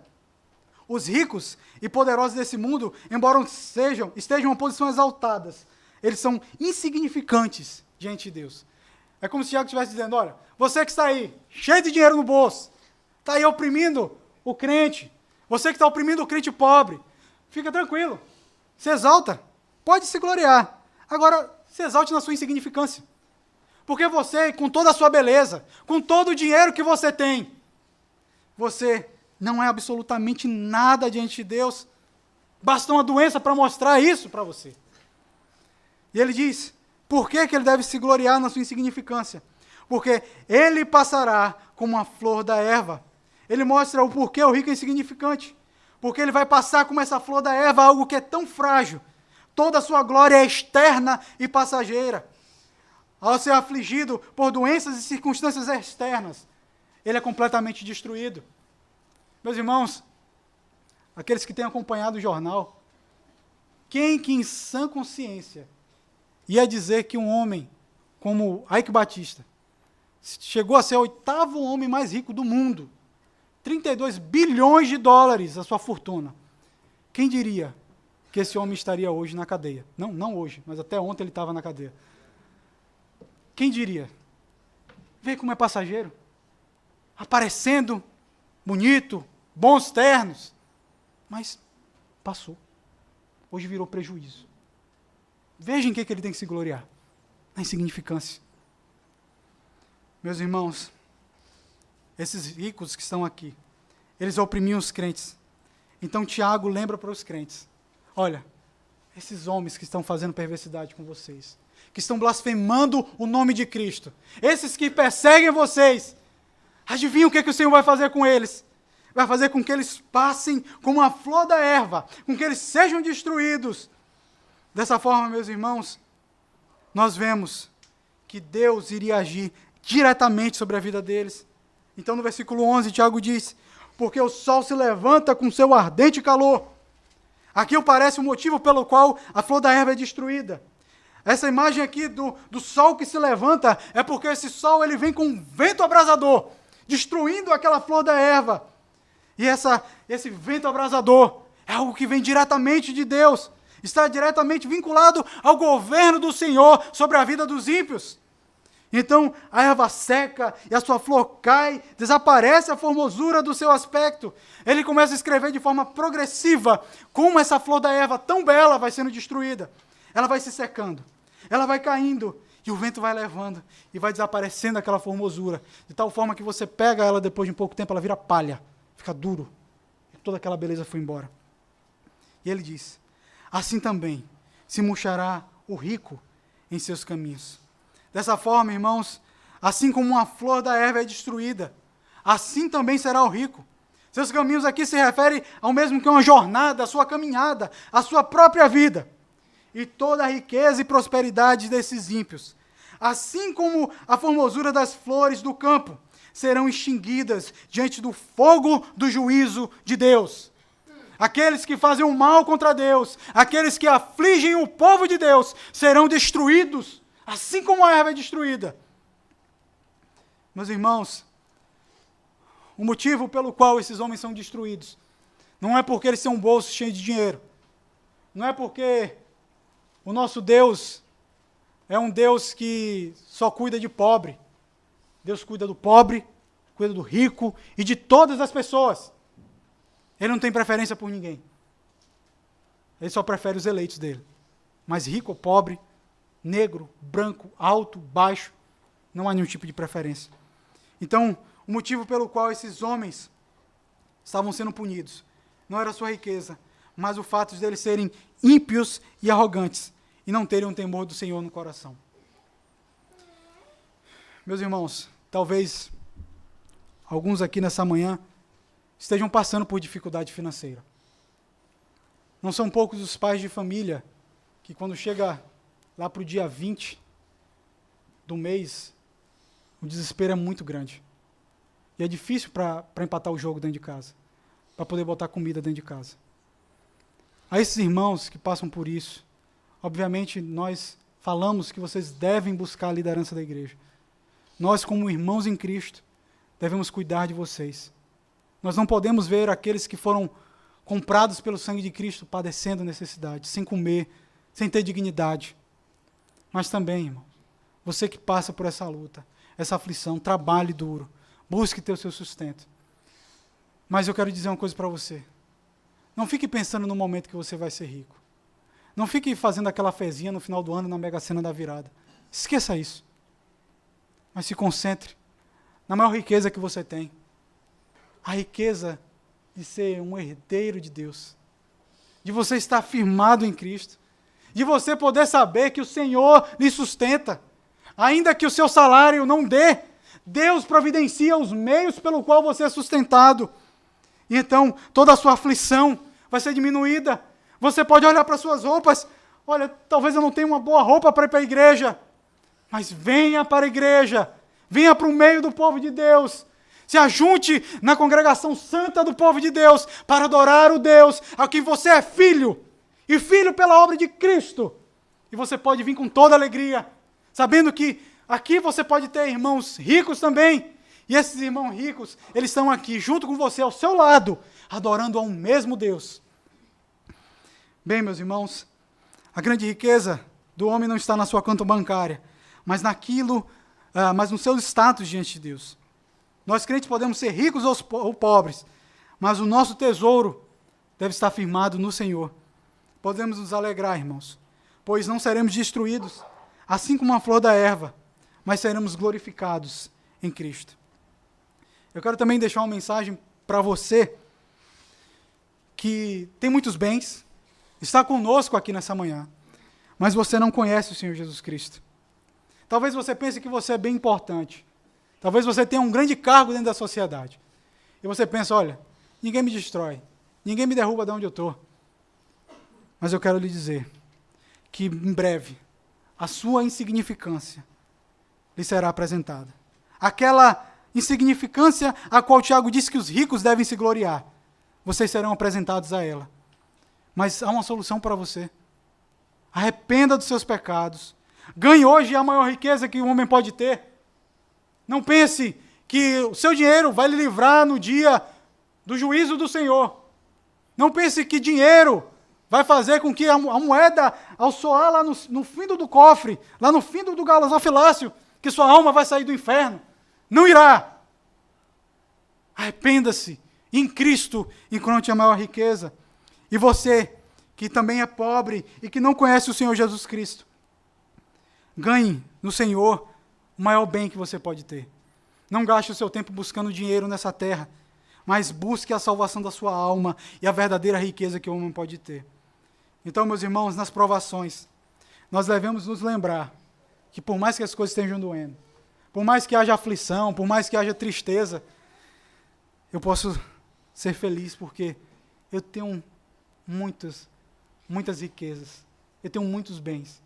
Os ricos e poderosos desse mundo, embora estejam em posições exaltadas, eles são insignificantes diante de Deus. É como se Tiago estivesse dizendo, olha, você que está aí, cheio de dinheiro no bolso, está aí oprimindo o crente, você que está oprimindo o crente pobre, fica tranquilo, se exalta, pode se gloriar. Agora, se exalte na sua insignificância. Porque você, com toda a sua beleza, com todo o dinheiro que você tem, você não é absolutamente nada diante de Deus. Basta uma doença para mostrar isso para você. E ele diz, por que ele deve se gloriar na sua insignificância? Porque ele passará como uma flor da erva. Ele mostra o porquê o rico é insignificante. Porque ele vai passar como essa flor da erva, algo que é tão frágil. Toda a sua glória é externa e passageira. Ao ser afligido por doenças e circunstâncias externas, ele é completamente destruído. Meus irmãos, aqueles que têm acompanhado o jornal, quem que em sã consciência ia dizer que um homem como Ike Batista chegou a ser o 8º homem mais rico do mundo, 32 bilhões de dólares a sua fortuna. Quem diria que esse homem estaria hoje na cadeia? Não hoje, mas até ontem ele estava na cadeia. Quem diria? Vê como é passageiro. Aparecendo, bonito, bons ternos. Mas passou. Hoje virou prejuízo. Veja em que ele tem que se gloriar. Na insignificância. Meus irmãos, esses ricos que estão aqui, eles oprimiam os crentes. Então Tiago lembra para os crentes, olha, esses homens que estão fazendo perversidade com vocês, que estão blasfemando o nome de Cristo, esses que perseguem vocês, adivinha o que o Senhor vai fazer com eles? Vai fazer com que eles passem como a flor da erva, com que eles sejam destruídos. Dessa forma, meus irmãos, nós vemos que Deus iria agir diretamente sobre a vida deles. Então, no versículo 11, Tiago diz, porque o sol se levanta com seu ardente calor. Aqui parece o motivo pelo qual a flor da erva é destruída. Essa imagem aqui do sol que se levanta é porque esse sol ele vem com um vento abrasador, destruindo aquela flor da erva. E esse vento abrasador é algo que vem diretamente de Deus, está diretamente vinculado ao governo do Senhor sobre a vida dos ímpios. Então a erva seca e a sua flor cai, desaparece a formosura do seu aspecto. Ele começa a escrever de forma progressiva como essa flor da erva tão bela vai sendo destruída. Ela vai se secando, ela vai caindo e o vento vai levando e vai desaparecendo aquela formosura, de tal forma que você pega ela depois de um pouco tempo, ela vira palha, fica duro, e toda aquela beleza foi embora. E ele diz, assim também se murchará o rico em seus caminhos. Dessa forma, irmãos, assim como uma flor da erva é destruída, assim também será o rico. Seus caminhos aqui se referem ao mesmo que uma jornada, a sua caminhada, a sua própria vida. E toda a riqueza e prosperidade desses ímpios, assim como a formosura das flores do campo, serão extinguidas diante do fogo do juízo de Deus. Aqueles que fazem o mal contra Deus, aqueles que afligem o povo de Deus, serão destruídos, assim como a erva é destruída. Meus irmãos, o motivo pelo qual esses homens são destruídos não é porque eles têm um bolso cheio de dinheiro, não é porque o nosso Deus é um Deus que só cuida de pobre. Deus cuida do pobre, cuida do rico e de todas as pessoas. Ele não tem preferência por ninguém. Ele só prefere os eleitos dele. Mas rico ou pobre, negro, branco, alto, baixo, não há nenhum tipo de preferência. Então, o motivo pelo qual esses homens estavam sendo punidos não era a sua riqueza, mas o fato de eles serem ímpios e arrogantes e não terem um temor do Senhor no coração. Meus irmãos, talvez alguns aqui nessa manhã estejam passando por dificuldade financeira. Não são poucos os pais de família que quando chega lá para o dia 20 do mês, o desespero é muito grande. E é difícil para empatar o jogo dentro de casa, para poder botar comida dentro de casa. A esses irmãos que passam por isso, obviamente nós falamos que vocês devem buscar a liderança da igreja. Nós, como irmãos em Cristo, devemos cuidar de vocês. Nós não podemos ver aqueles que foram comprados pelo sangue de Cristo padecendo necessidade, sem comer, sem ter dignidade. Mas também, irmão, você que passa por essa luta, essa aflição, trabalhe duro, busque ter o seu sustento. Mas eu quero dizer uma coisa para você. Não fique pensando no momento que você vai ser rico. Não fique fazendo aquela fezinha no final do ano na Mega Sena da virada. Esqueça isso. Mas se concentre na maior riqueza que você tem. A riqueza de ser um herdeiro de Deus. De você estar firmado em Cristo. De você poder saber que o Senhor lhe sustenta. Ainda que o seu salário não dê, Deus providencia os meios pelo qual você é sustentado. E então, toda a sua aflição vai ser diminuída. Você pode olhar para suas roupas. Olha, talvez eu não tenha uma boa roupa para ir para a igreja. Mas venha para a igreja. Venha para o meio do povo de Deus. Se ajunte na congregação santa do povo de Deus para adorar o Deus a quem você é filho. E filho pela obra de Cristo. E você pode vir com toda alegria, sabendo que aqui você pode ter irmãos ricos também. E esses irmãos ricos, eles estão aqui junto com você, ao seu lado, adorando a um mesmo Deus. Bem, meus irmãos, a grande riqueza do homem não está na sua conta bancária, mas mas no seu status diante de Deus. Nós crentes podemos ser ricos ou pobres, mas o nosso tesouro deve estar firmado no Senhor. Podemos nos alegrar, irmãos, pois não seremos destruídos, assim como a flor da erva, mas seremos glorificados em Cristo. Eu quero também deixar uma mensagem para você que tem muitos bens, está conosco aqui nessa manhã, mas você não conhece o Senhor Jesus Cristo. Talvez você pense que você é bem importante. Talvez você tenha um grande cargo dentro da sociedade. E você pensa, olha, ninguém me destrói, ninguém me derruba de onde eu estou. Mas eu quero lhe dizer que em breve a sua insignificância lhe será apresentada. Aquela insignificância a qual Tiago disse que os ricos devem se gloriar. Vocês serão apresentados a ela. Mas há uma solução para você. Arrependa dos seus pecados. Ganhe hoje a maior riqueza que o homem pode ter. Não pense que o seu dinheiro vai lhe livrar no dia do juízo do Senhor. Não pense que dinheiro vai fazer com que a moeda, ao soar lá no fundo do cofre, lá no fundo do gasofilácio, que sua alma vai sair do inferno. Não irá. Arrependa-se em Cristo, encontre a maior riqueza. E você, que também é pobre e que não conhece o Senhor Jesus Cristo, ganhe no Senhor o maior bem que você pode ter. Não gaste o seu tempo buscando dinheiro nessa terra, mas busque a salvação da sua alma e a verdadeira riqueza que o homem pode ter. Então, meus irmãos, nas provações, nós devemos nos lembrar que por mais que as coisas estejam doendo, por mais que haja aflição, por mais que haja tristeza, eu posso ser feliz porque eu tenho muitas riquezas, eu tenho muitos bens,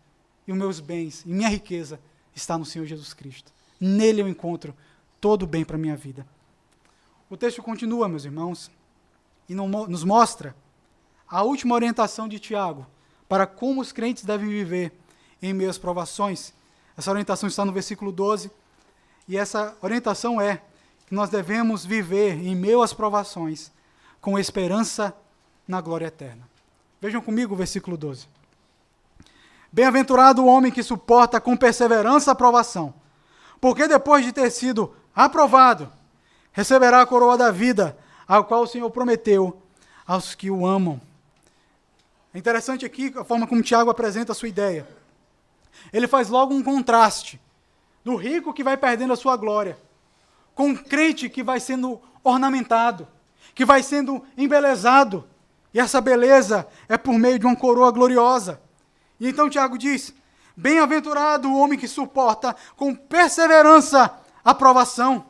e os meus bens, e minha riqueza está no Senhor Jesus Cristo. Nele eu encontro todo o bem para a minha vida. O texto continua, meus irmãos, e nos mostra a última orientação de Tiago para como os crentes devem viver em meio às provações. Essa orientação está no versículo 12, e essa orientação é que nós devemos viver em meio às provações com esperança na glória eterna. Vejam comigo o versículo 12. Bem-aventurado o homem que suporta com perseverança a provação, porque depois de ter sido aprovado, receberá a coroa da vida, a qual o Senhor prometeu aos que o amam. É interessante aqui a forma como Tiago apresenta a sua ideia. Ele faz logo um contraste do rico que vai perdendo a sua glória, com o crente que vai sendo ornamentado, que vai sendo embelezado. E essa beleza é por meio de uma coroa gloriosa. E então Tiago diz: bem-aventurado o homem que suporta com perseverança a provação.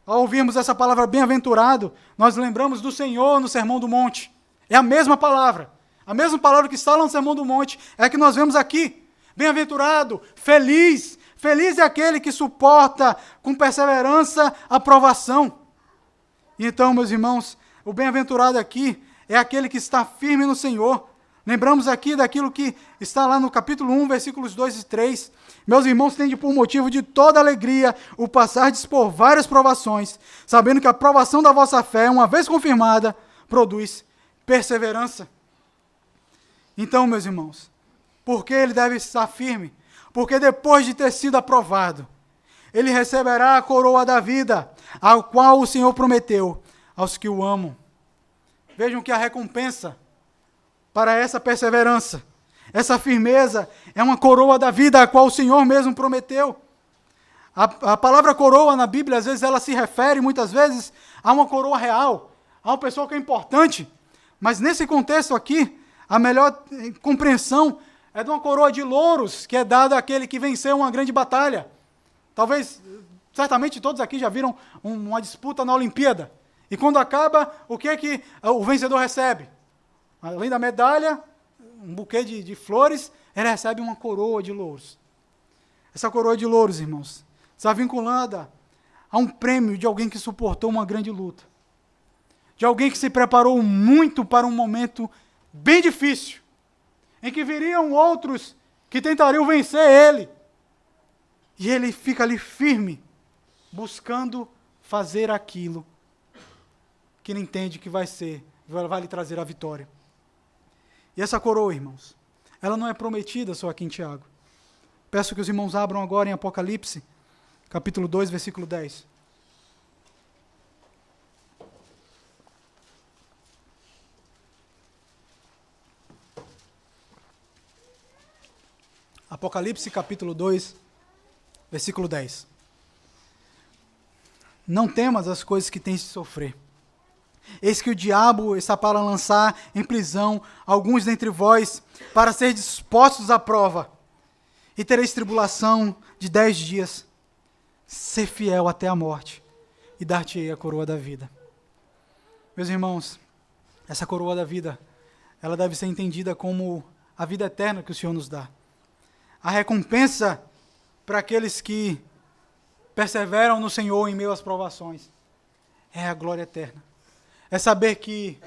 Ao ouvirmos essa palavra bem-aventurado, nós lembramos do Senhor no Sermão do Monte. É a mesma palavra que está lá no Sermão do Monte, é a que nós vemos aqui. Bem-aventurado, feliz, feliz é aquele que suporta com perseverança a provação. E então, meus irmãos, o bem-aventurado aqui é aquele que está firme no Senhor. Lembramos aqui daquilo que está lá no capítulo 1, versículos 2 e 3. Meus irmãos, tende por motivo de toda alegria o passardes por várias provações, sabendo que a provação da vossa fé, uma vez confirmada, produz perseverança. Então, meus irmãos, por que ele deve estar firme? Porque depois de ter sido aprovado, ele receberá a coroa da vida, a qual o Senhor prometeu aos que o amam. Vejam que a recompensa para essa perseverança, essa firmeza, é uma coroa da vida, a qual o Senhor mesmo prometeu. A palavra coroa na Bíblia, às vezes, ela se refere, muitas vezes, a uma coroa real, a uma pessoa que é importante. Mas nesse contexto aqui, a melhor compreensão é de uma coroa de louros, que é dada àquele que venceu uma grande batalha. Talvez, certamente todos aqui já viram uma disputa na Olimpíada. E quando acaba, o que é que o vencedor recebe? Além da medalha, um buquê de flores, ele recebe uma coroa de louros. Essa coroa de louros, irmãos, está vinculada a um prêmio de alguém que suportou uma grande luta. De alguém que se preparou muito para um momento bem difícil, em que viriam outros que tentariam vencer ele. E ele fica ali firme, buscando fazer aquilo que ele entende que vai lhe trazer a vitória. E essa coroa, irmãos, ela não é prometida só aqui em Tiago. Peço que os irmãos abram agora em Apocalipse, capítulo 2, versículo 10. Apocalipse, capítulo 2, versículo 10. Não temas as coisas que tens de sofrer. Eis que o diabo está para lançar em prisão alguns dentre vós, para ser dispostos à prova. E tereis tribulação de 10 dias. Ser fiel até a morte, e dar-te-ei a coroa da vida. Meus irmãos, essa coroa da vida, ela deve ser entendida como a vida eterna que o Senhor nos dá. A recompensa para aqueles que perseveram no Senhor em meio às provações é a glória eterna. É saber que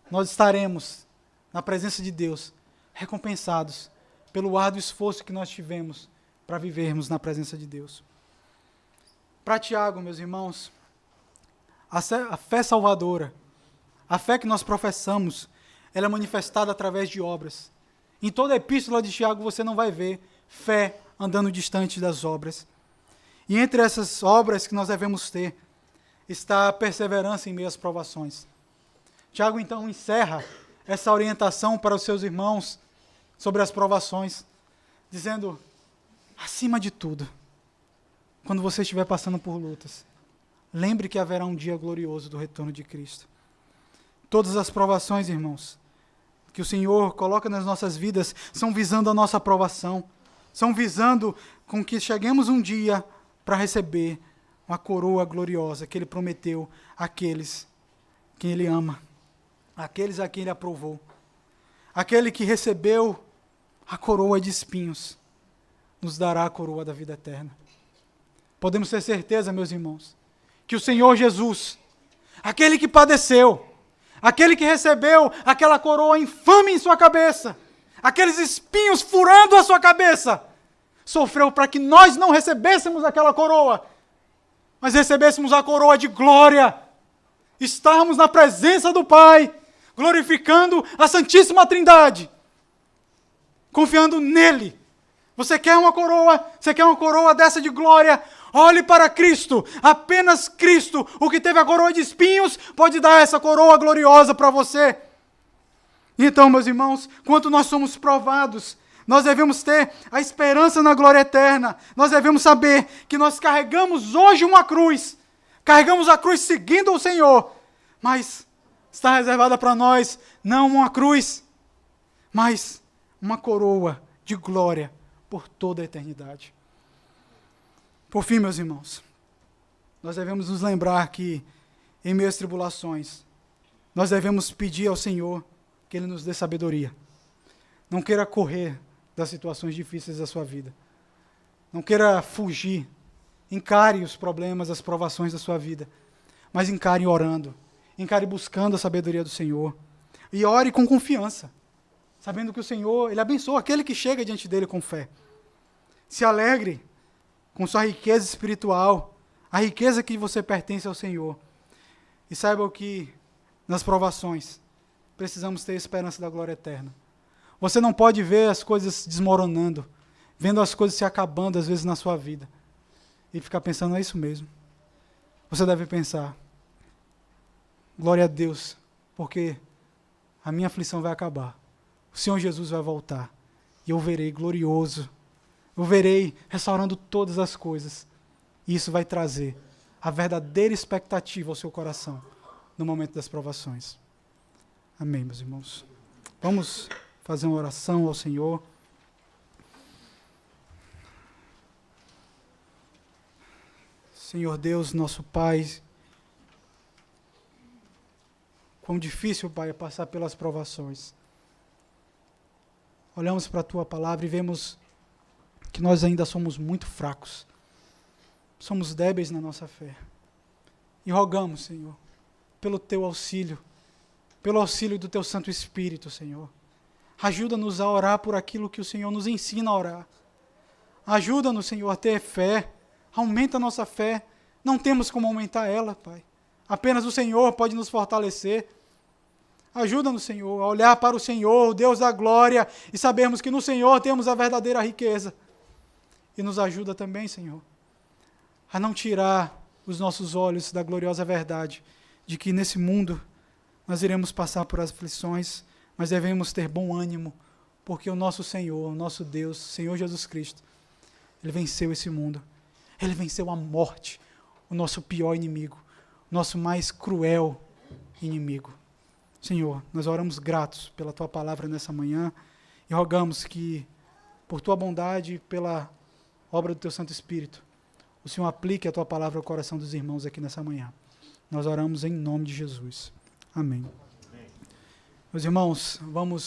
nós estaremos na presença de Deus, recompensados pelo árduo esforço que nós tivemos para vivermos na presença de Deus. Para Tiago, meus irmãos, a fé salvadora, a fé que nós professamos, ela é manifestada através de obras. Em toda a epístola de Tiago você não vai ver fé andando distante das obras. E entre essas obras que nós devemos ter, está a perseverança em meio às provações. Tiago, então, encerra essa orientação para os seus irmãos sobre as provações, dizendo, acima de tudo, quando você estiver passando por lutas, lembre que haverá um dia glorioso do retorno de Cristo. Todas as provações, irmãos, que o Senhor coloca nas nossas vidas, são visando a nossa aprovação, são visando com que cheguemos um dia para receber uma coroa gloriosa que Ele prometeu àqueles que Ele ama, àqueles a quem Ele aprovou. Aquele que recebeu a coroa de espinhos, nos dará a coroa da vida eterna. Podemos ter certeza, meus irmãos, que o Senhor Jesus, aquele que padeceu, aquele que recebeu aquela coroa infame em sua cabeça, aqueles espinhos furando a sua cabeça, sofreu para que nós não recebêssemos aquela coroa, mas recebêssemos a coroa de glória, estarmos na presença do Pai, glorificando a Santíssima Trindade, confiando nele. Você quer uma coroa? Você quer uma coroa dessa de glória? Olhe para Cristo, apenas Cristo, o que teve a coroa de espinhos, pode dar essa coroa gloriosa para você. Então, meus irmãos, quando nós somos provados, nós devemos ter a esperança na glória eterna. Nós devemos saber que nós carregamos hoje uma cruz. Carregamos a cruz seguindo o Senhor. Mas está reservada para nós não uma cruz, mas uma coroa de glória por toda a eternidade. Por fim, meus irmãos, nós devemos nos lembrar que, em meio às tribulações, nós devemos pedir ao Senhor que Ele nos dê sabedoria. Não queira correr das situações difíceis da sua vida. Não queira fugir. Encare os problemas, as provações da sua vida. Mas encare orando. Encare buscando a sabedoria do Senhor. E ore com confiança. Sabendo que o Senhor, Ele abençoa aquele que chega diante dEle com fé. Se alegre com sua riqueza espiritual. A riqueza que você pertence ao Senhor. E saiba que nas provações precisamos ter esperança da glória eterna. Você não pode ver as coisas desmoronando, vendo as coisas se acabando às vezes na sua vida, e ficar pensando, é isso mesmo. Você deve pensar, glória a Deus, porque a minha aflição vai acabar. O Senhor Jesus vai voltar, e eu verei glorioso, eu verei restaurando todas as coisas, e isso vai trazer a verdadeira expectativa ao seu coração, no momento das provações. Amém, meus irmãos. Vamos fazer uma oração ao Senhor. Senhor Deus, nosso Pai, quão difícil, Pai, é passar pelas provações. Olhamos para a Tua palavra e vemos que nós ainda somos muito fracos. Somos débeis na nossa fé. E rogamos, Senhor, pelo Teu auxílio, pelo auxílio do Teu Santo Espírito, Senhor. Ajuda-nos a orar por aquilo que o Senhor nos ensina a orar. Ajuda-nos, Senhor, a ter fé. Aumenta a nossa fé. Não temos como aumentar ela, Pai. Apenas o Senhor pode nos fortalecer. Ajuda-nos, Senhor, a olhar para o Senhor, o Deus da glória, e sabermos que no Senhor temos a verdadeira riqueza. E nos ajuda também, Senhor, a não tirar os nossos olhos da gloriosa verdade de que nesse mundo nós iremos passar por aflições, mas devemos ter bom ânimo, porque o nosso Senhor, o nosso Deus, o Senhor Jesus Cristo, Ele venceu esse mundo. Ele venceu a morte, o nosso pior inimigo, o nosso mais cruel inimigo. Senhor, nós oramos gratos pela Tua palavra nessa manhã e rogamos que, por Tua bondade e pela obra do Teu Santo Espírito, o Senhor aplique a Tua palavra ao coração dos irmãos aqui nessa manhã. Nós oramos em nome de Jesus. Amém. Meus irmãos, vamos